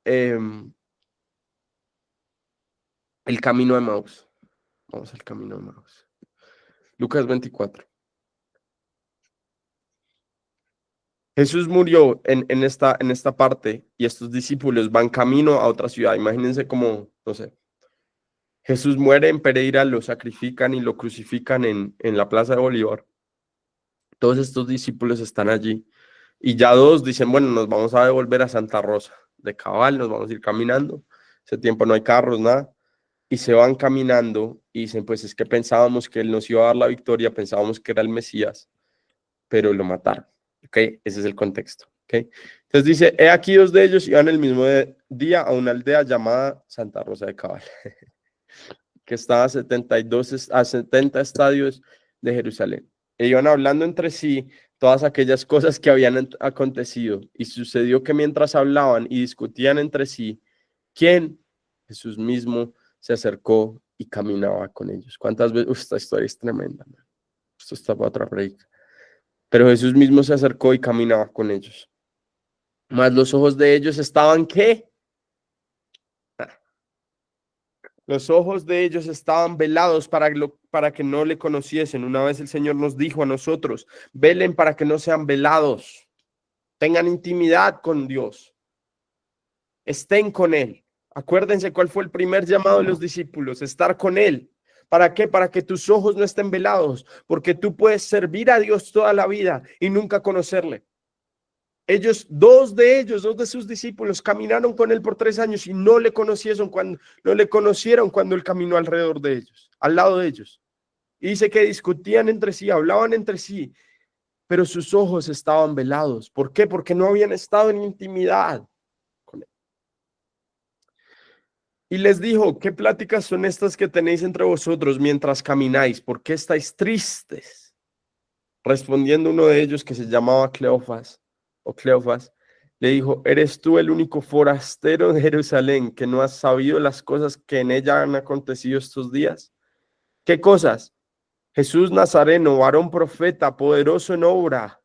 el camino de Maús. Vamos al camino de Maús. Lucas 24. Jesús murió en esta parte, y estos discípulos van camino a otra ciudad. Imagínense como, no sé, Jesús muere en Pereira, lo sacrifican y lo crucifican en la Plaza de Bolívar. Todos estos discípulos están allí, y ya 2 dicen: bueno, nos vamos a devolver a Santa Rosa de Cabal, nos vamos a ir caminando. Ese tiempo no hay carros, nada. Y se van caminando y dicen: pues es que pensábamos que Él nos iba a dar la victoria, pensábamos que era el Mesías, pero lo mataron. ¿Ok? Ese es el contexto. ¿Ok? Entonces dice: he aquí 2 de ellos iban el mismo día a una aldea llamada Santa Rosa de Cabal, que estaba a 70 estadios de Jerusalén. E iban hablando entre sí todas aquellas cosas que habían acontecido. Y sucedió que mientras hablaban y discutían entre sí, ¿quién? Jesús mismo se acercó y caminaba con ellos. ¿Cuántas veces? Esta historia es tremenda, man. Esto está para otra predica. Pero Jesús mismo se acercó y caminaba con ellos. Mas los ojos de ellos estaban, ¿qué? Los ojos de ellos estaban velados para que no le conociesen. Una vez el Señor nos dijo a nosotros: velen para que no sean velados. Tengan intimidad con Dios. Estén con Él. Acuérdense cuál fue el primer llamado de los discípulos: estar con Él. ¿Para qué? Para que tus ojos no estén velados, porque tú puedes servir a Dios toda la vida y nunca conocerle. Dos de sus discípulos caminaron con Él por 3 años y no le conocieron cuando Él caminó alrededor de ellos, al lado de ellos. Y dice que discutían entre sí, hablaban entre sí, pero sus ojos estaban velados. ¿Por qué? Porque no habían estado en intimidad con Él. Y les dijo: ¿qué pláticas son estas que tenéis entre vosotros mientras camináis? ¿Por qué estáis tristes? Respondiendo uno de ellos, que se llamaba Cleofas, le dijo: ¿eres tú el único forastero de Jerusalén que no has sabido las cosas que en ella han acontecido estos días? ¿Qué cosas? Jesús Nazareno, varón profeta, poderoso en obra.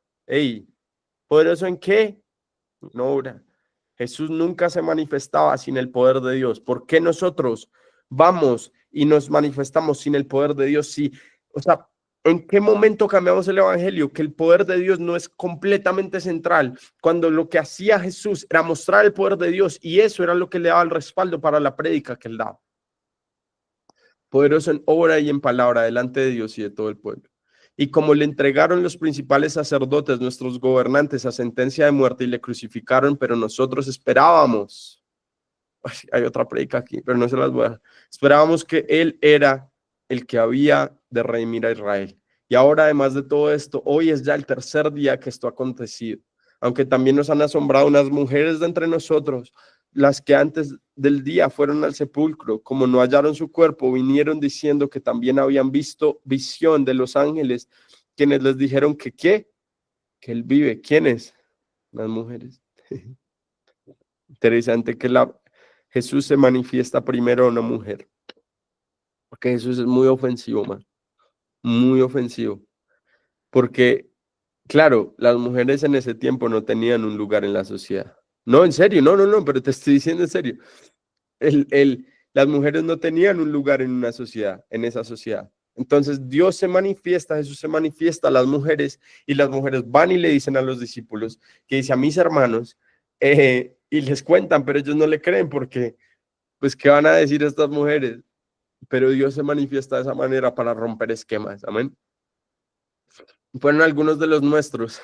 ¿Poderoso en qué? En obra. Jesús nunca se manifestaba sin el poder de Dios. ¿Por qué nosotros vamos y nos manifestamos sin el poder de Dios? Sí, o sea, ¿en qué momento cambiamos el evangelio? Que el poder de Dios no es completamente central, cuando lo que hacía Jesús era mostrar el poder de Dios, y eso era lo que le daba el respaldo para la prédica que él daba. Poderoso en obra y en palabra delante de Dios y de todo el pueblo. Y como le entregaron los principales sacerdotes, nuestros gobernantes, a sentencia de muerte, y le crucificaron, pero nosotros esperábamos. Hay otra predica aquí, pero no se las voy a dar. Esperábamos que Él era el que había de redimir a Israel. Y ahora, además de todo esto, hoy es ya el 3er día que esto ha acontecido. Aunque también nos han asombrado unas mujeres de entre nosotros, las que antes del día fueron al sepulcro. Como no hallaron su cuerpo, vinieron diciendo que también habían visto visión de los ángeles, quienes les dijeron que ¿qué? Que Él vive. ¿Quiénes? las mujeres. Interesante que Jesús se manifiesta primero a una mujer, porque Jesús es muy ofensivo, man, muy ofensivo, porque, claro, las mujeres en ese tiempo no tenían un lugar en la sociedad. No, en serio, no, pero te estoy diciendo en serio. Las mujeres no tenían un lugar en una sociedad, en esa sociedad. Entonces Dios se manifiesta, Jesús se manifiesta a las mujeres y las mujeres van y le dicen a los discípulos que dice a mis hermanos y les cuentan, pero ellos no le creen porque, pues, ¿qué van a decir estas mujeres? Pero Dios se manifiesta de esa manera para romper esquemas, amén. Fueron algunos de los nuestros.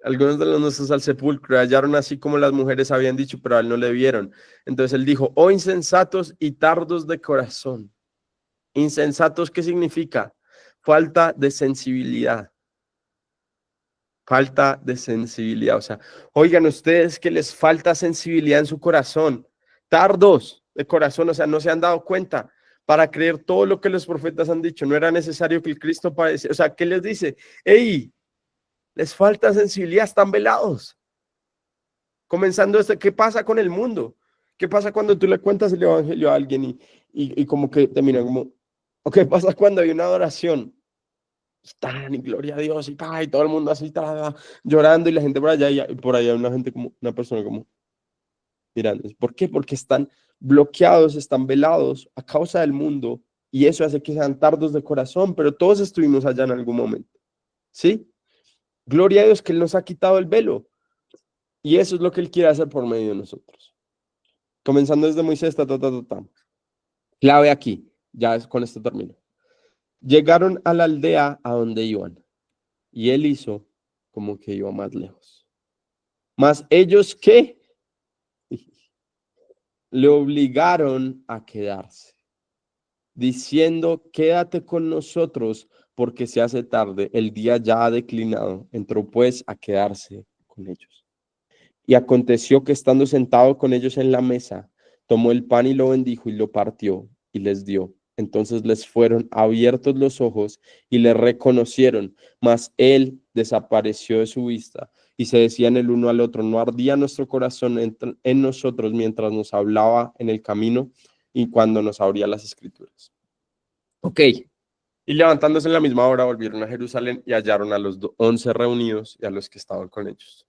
Algunos de los nuestros al sepulcro hallaron así como las mujeres habían dicho, pero a él no le vieron. Entonces él dijo, oh insensatos y tardos de corazón. Insensatos, ¿qué significa? Falta de sensibilidad. Falta de sensibilidad. O sea, oigan ustedes que les falta sensibilidad en su corazón. Tardos de corazón, o sea, no se han dado cuenta para creer todo lo que los profetas han dicho. No era necesario que el Cristo padeciera. O sea, ¿qué les dice? ¡Ey! Les falta sensibilidad, están velados. Comenzando ¿qué pasa con el mundo? ¿Qué pasa cuando tú le cuentas el evangelio a alguien y como que te miran como, o qué pasa cuando hay una adoración? Y gloria a Dios, y todo el mundo así, llorando, y la gente por allá, y por allá una gente como, una persona como mirando. ¿Por qué? Porque están bloqueados, están velados a causa del mundo, y eso hace que sean tardos de corazón, pero todos estuvimos allá en algún momento, ¿sí? Gloria a Dios que Él nos ha quitado el velo. Y eso es lo que Él quiere hacer por medio de nosotros. Comenzando desde Moisés, clave aquí, con esto termino. Llegaron a la aldea a donde iban, y Él hizo como que iba más lejos. Mas ellos, ¿qué? Le obligaron a quedarse, diciendo, quédate con nosotros, porque se hace tarde, el día ya ha declinado. Entró pues a quedarse con ellos. Y aconteció que estando sentado con ellos en la mesa, tomó el pan y lo bendijo y lo partió y les dio. Entonces les fueron abiertos los ojos y le reconocieron, mas él desapareció de su vista. Y se decían el uno al otro, ¿no ardía nuestro corazón en nosotros mientras nos hablaba en el camino y cuando nos abría las escrituras? Ok. Y levantándose en la misma hora volvieron a Jerusalén y hallaron a los 11 reunidos y a los que estaban con ellos.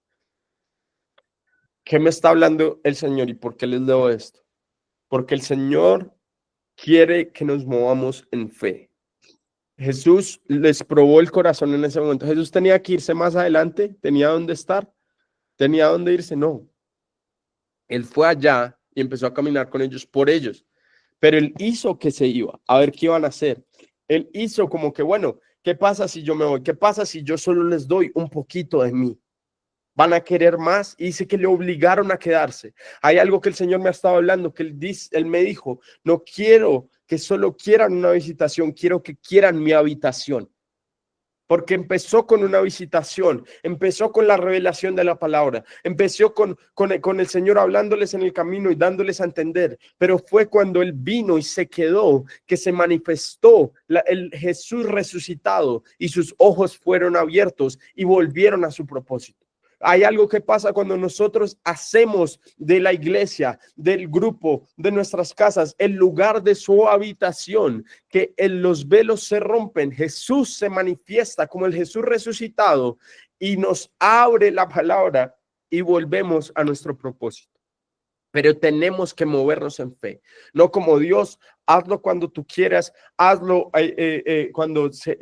¿Qué me está hablando el Señor y por qué les leo esto? Porque el Señor quiere que nos movamos en fe. Jesús les probó el corazón en ese momento. Jesús tenía que irse más adelante, tenía dónde estar, tenía dónde irse, no. Él fue allá y empezó a caminar con ellos por ellos, pero él hizo que se iba, a ver qué iban a hacer. Él hizo como que, bueno, ¿qué pasa si yo me voy? ¿Qué pasa si yo solo les doy un poquito de mí? Van a querer más y dice que le obligaron a quedarse. Hay algo que el Señor me ha estado hablando, que él me dijo, no quiero que solo quieran una visitación, quiero que quieran mi habitación. Porque empezó con una visitación, empezó con la revelación de la palabra, empezó con el Señor hablándoles en el camino y dándoles a entender, pero fue cuando Él vino y se quedó, que se manifestó el Jesús resucitado y sus ojos fueron abiertos y volvieron a su propósito. Hay algo que pasa cuando nosotros hacemos de la iglesia, del grupo, de nuestras casas, el lugar de su habitación, que los velos se rompen, Jesús se manifiesta como el Jesús resucitado y nos abre la palabra y volvemos a nuestro propósito. Pero tenemos que movernos en fe, no como Dios, hazlo cuando tú quieras, hazlo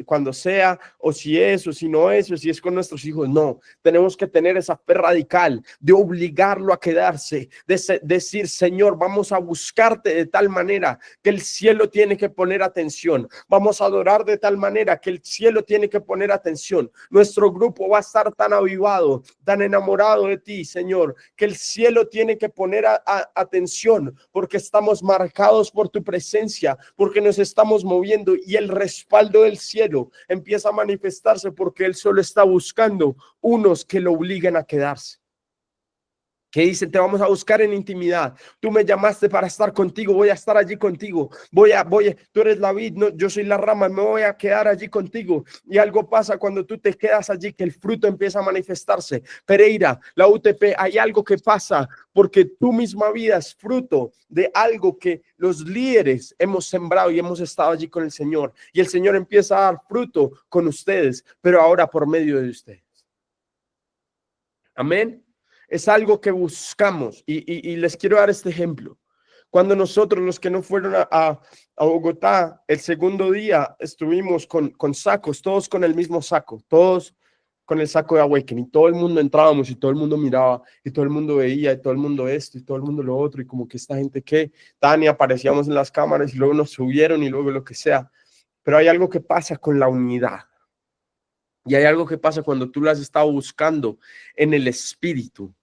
cuando sea, o si es, o si no es, o si es con nuestros hijos. No, tenemos que tener esa fe radical de obligarlo a quedarse, de decir, Señor, vamos a buscarte de tal manera que el cielo tiene que poner atención, vamos a adorar de tal manera que el cielo tiene que poner atención. Nuestro grupo va a estar tan avivado, tan enamorado de ti, Señor, que el cielo tiene que poner atención, porque estamos marcados por tu presencia, porque nos estamos moviendo y el respaldo del cielo empieza a manifestarse porque Él solo está buscando unos que lo obliguen a quedarse, que dice, te vamos a buscar en intimidad. Tú me llamaste para estar contigo, voy a estar allí contigo. Tú eres la vid, no, yo soy la rama, me voy a quedar allí contigo. Y algo pasa cuando tú te quedas allí, que el fruto empieza a manifestarse. Pereira, la UTP, hay algo que pasa porque tu misma vida es fruto de algo que los líderes hemos sembrado y hemos estado allí con el Señor. Y el Señor empieza a dar fruto con ustedes, pero ahora por medio de ustedes. Amén. Es algo que buscamos y les quiero dar este ejemplo. Cuando nosotros, los que no fueron a Bogotá, el segundo día estuvimos con sacos, todos con el mismo saco, todos con el saco de Awakening, y todo el mundo entrábamos y todo el mundo miraba y todo el mundo veía y todo el mundo esto y todo el mundo lo otro y como que esta gente que, Tania, aparecíamos en las cámaras y luego nos subieron y luego lo que sea. Pero hay algo que pasa con la unidad. Y hay algo que pasa cuando tú lo has estado buscando en el espíritu,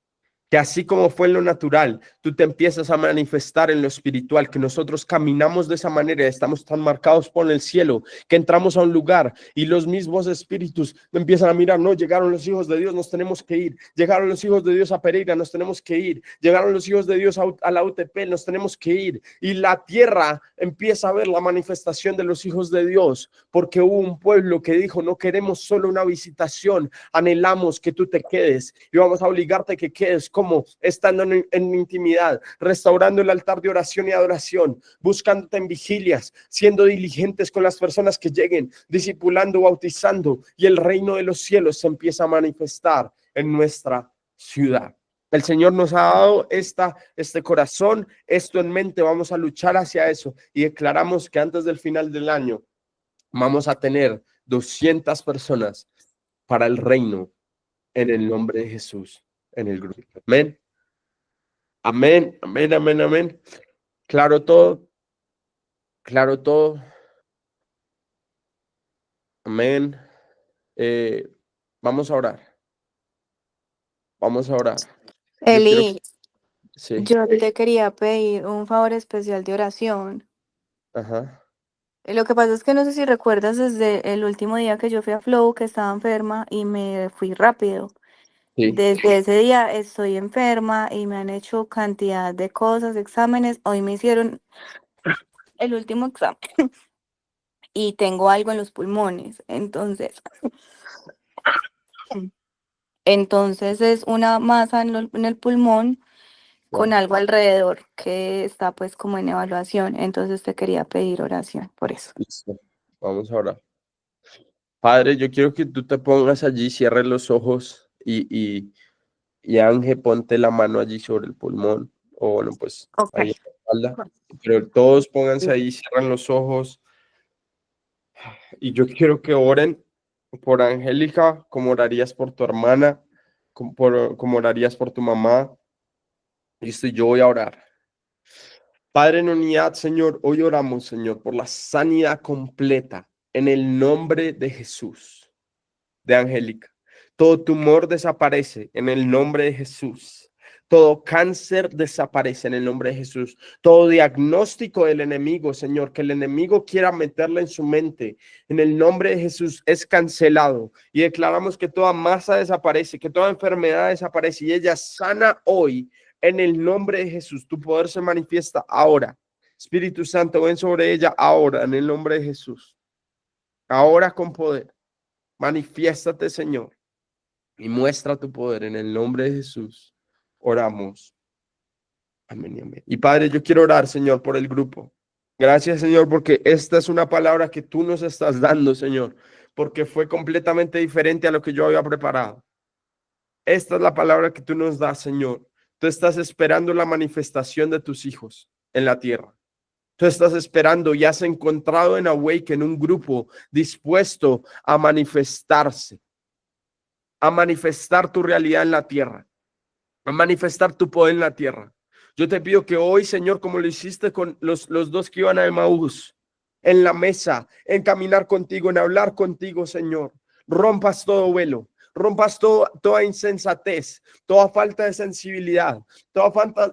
que así como fue en lo natural, tú te empiezas a manifestar en lo espiritual, que nosotros caminamos de esa manera, estamos tan marcados por el cielo, que entramos a un lugar y los mismos espíritus empiezan a mirar, no, llegaron los hijos de Dios, nos tenemos que ir, llegaron los hijos de Dios a Pereira, nos tenemos que ir, llegaron los hijos de Dios a la UTP, nos tenemos que ir, y la tierra empieza a ver la manifestación de los hijos de Dios, porque hubo un pueblo que dijo, no queremos solo una visitación, anhelamos que tú te quedes y vamos a obligarte a que quedes, como estando en intimidad, restaurando el altar de oración y adoración, buscándote en vigilias, siendo diligentes con las personas que lleguen, discipulando, bautizando, y el reino de los cielos se empieza a manifestar en nuestra ciudad. El Señor nos ha dado este corazón, esto en mente, vamos a luchar hacia eso y declaramos que antes del final del año vamos a tener 200 personas para el reino en el nombre de Jesús. En el grupo. Amén. Amén, amén, amén, amén. Claro todo. Claro todo. Amén. Vamos a orar. Vamos a orar. Eli, Sí. yo te quería pedir un favor especial de oración. Ajá. Lo que pasa es que no sé si recuerdas desde el último día que yo fui a Flow, que estaba enferma y me fui rápido. Sí. Desde ese día estoy enferma y me han hecho cantidad de cosas, exámenes. Hoy me hicieron el último examen y tengo algo en los pulmones. Entonces es una masa en el pulmón con algo alrededor que está pues como en evaluación. Entonces te quería pedir oración por eso. Listo. Vamos a orar. Padre, yo quiero que tú te pongas allí, cierres los ojos y Ángel, ponte la mano allí sobre el pulmón, o bueno, pues ahí en la espalda. Pero todos pónganse ahí, cierran los ojos. Y yo quiero que oren por Angélica, como orarías por tu hermana, como orarías por tu mamá. Listo, y yo voy a orar. Padre en unidad, Señor, hoy oramos, Señor, por la sanidad completa en el nombre de Jesús, de Angélica. Todo tumor desaparece en el nombre de Jesús. Todo cáncer desaparece en el nombre de Jesús. Todo diagnóstico del enemigo, Señor, que el enemigo quiera meterle en su mente, en el nombre de Jesús es cancelado. Y declaramos que toda masa desaparece, que toda enfermedad desaparece y ella sana hoy en el nombre de Jesús. Tu poder se manifiesta ahora. Espíritu Santo, ven sobre ella ahora en el nombre de Jesús. Ahora con poder. Manifiéstate, Señor, y muestra tu poder en el nombre de Jesús. Oramos. Amén y amén. Y Padre, yo quiero orar, Señor, por el grupo. Gracias, Señor, porque esta es una palabra que tú nos estás dando, Señor, porque fue completamente diferente a lo que yo había preparado. Esta es la palabra que tú nos das, Señor. Tú estás esperando la manifestación de tus hijos en la tierra. Tú estás esperando y has encontrado en Awaken un grupo dispuesto a manifestarse, a manifestar tu realidad en la tierra, a manifestar tu poder en la tierra. Yo te pido que hoy, Señor, como lo hiciste con los dos que iban a Emaús, en la mesa, en caminar contigo, en hablar contigo, Señor, rompas todo velo, rompas toda insensatez, toda falta de sensibilidad, toda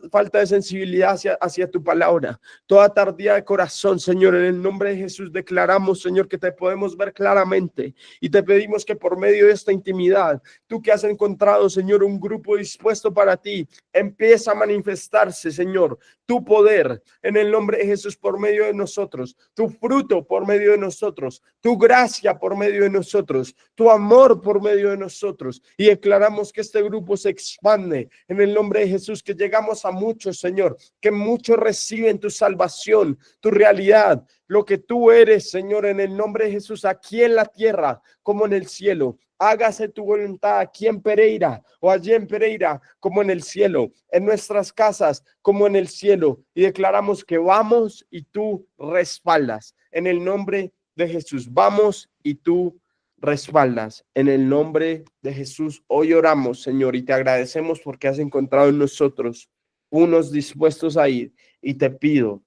falta de sensibilidad hacia tu palabra, toda tardía de corazón, Señor. En el nombre de Jesús declaramos, Señor, que te podemos ver claramente y te pedimos que por medio de esta intimidad, tú que has encontrado, Señor, un grupo dispuesto para ti, empieza a manifestarse, Señor, tu poder en el nombre de Jesús por medio de nosotros, tu fruto por medio de nosotros, tu gracia por medio de nosotros, tu amor por medio de nosotros, y declaramos que este grupo se expande en el nombre de Jesús, que llegamos a muchos, Señor, que muchos reciben tu salvación, tu realidad, lo que tú eres, Señor, en el nombre de Jesús, aquí en la tierra como en el cielo. Hágase tu voluntad aquí en Pereira o allí en Pereira como en el cielo, en nuestras casas como en el cielo. Y declaramos que vamos y tú respaldas en el nombre de Jesús. Vamos y tú respaldas en el nombre de Jesús. Hoy oramos, Señor, y te agradecemos porque has encontrado en nosotros unos dispuestos a ir, y te pido,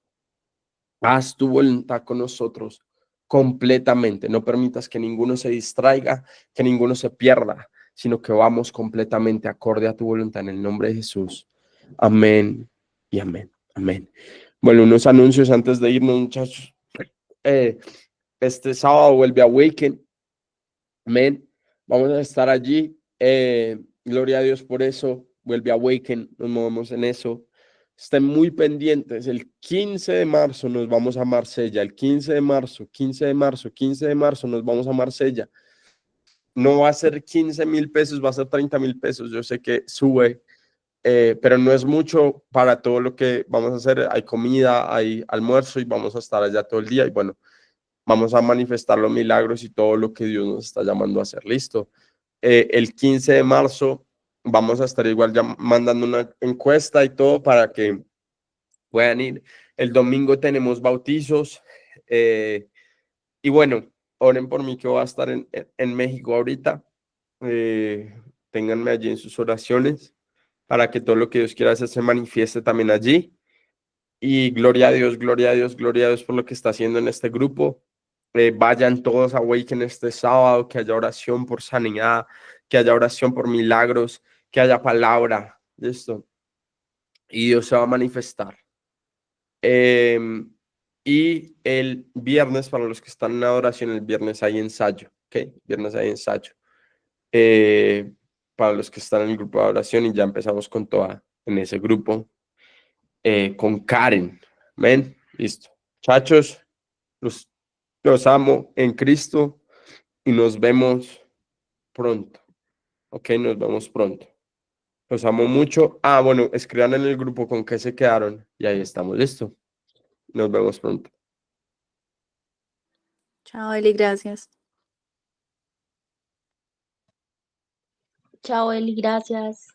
haz tu voluntad con nosotros completamente. No permitas que ninguno se distraiga, que ninguno se pierda, sino que vamos completamente acorde a tu voluntad en el nombre de Jesús. Amén y amén. Amén. Bueno, unos anuncios antes de irnos, muchachos. Este sábado vuelve Awaken. Amén. Vamos a estar allí. Gloria a Dios por eso. Vuelve Awaken. Nos movemos en eso. Estén muy pendientes. El 15 de marzo nos vamos a Marsella. El 15 de marzo, 15 de marzo, 15 de marzo nos vamos a Marsella. No va a ser 15,000 pesos, va a ser 30,000 pesos. Yo sé que sube, pero no es mucho para todo lo que vamos a hacer. Hay comida, hay almuerzo y vamos a estar allá todo el día. Y bueno, vamos a manifestar los milagros y todo lo que Dios nos está llamando a hacer. Listo. El 15 de marzo vamos a estar igual ya mandando una encuesta y todo para que puedan ir. El domingo tenemos bautizos. Y bueno, oren por mí que voy a estar en México ahorita. Ténganme allí en sus oraciones para que todo lo que Dios quiera hacer se manifieste también allí. Y gloria a Dios, gloria a Dios, gloria a Dios por lo que está haciendo en este grupo. Vayan todos a Awaken este sábado, que haya oración por sanidad, que haya oración por milagros, que haya palabra. Listo. Y Dios se va a manifestar. Y el viernes, para los que están en adoración, el viernes hay ensayo. ¿Ok? Viernes hay ensayo. Para los que están en el grupo de adoración, y ya empezamos con toda en ese grupo. Con Karen. Amén. Listo. Muchachos, los amo en Cristo y nos vemos pronto. Ok, nos vemos pronto. Los amo mucho. Bueno, escriban en el grupo con qué se quedaron y ahí estamos. Listo. Nos vemos pronto. Chao, Eli, gracias. Chao, Eli, gracias.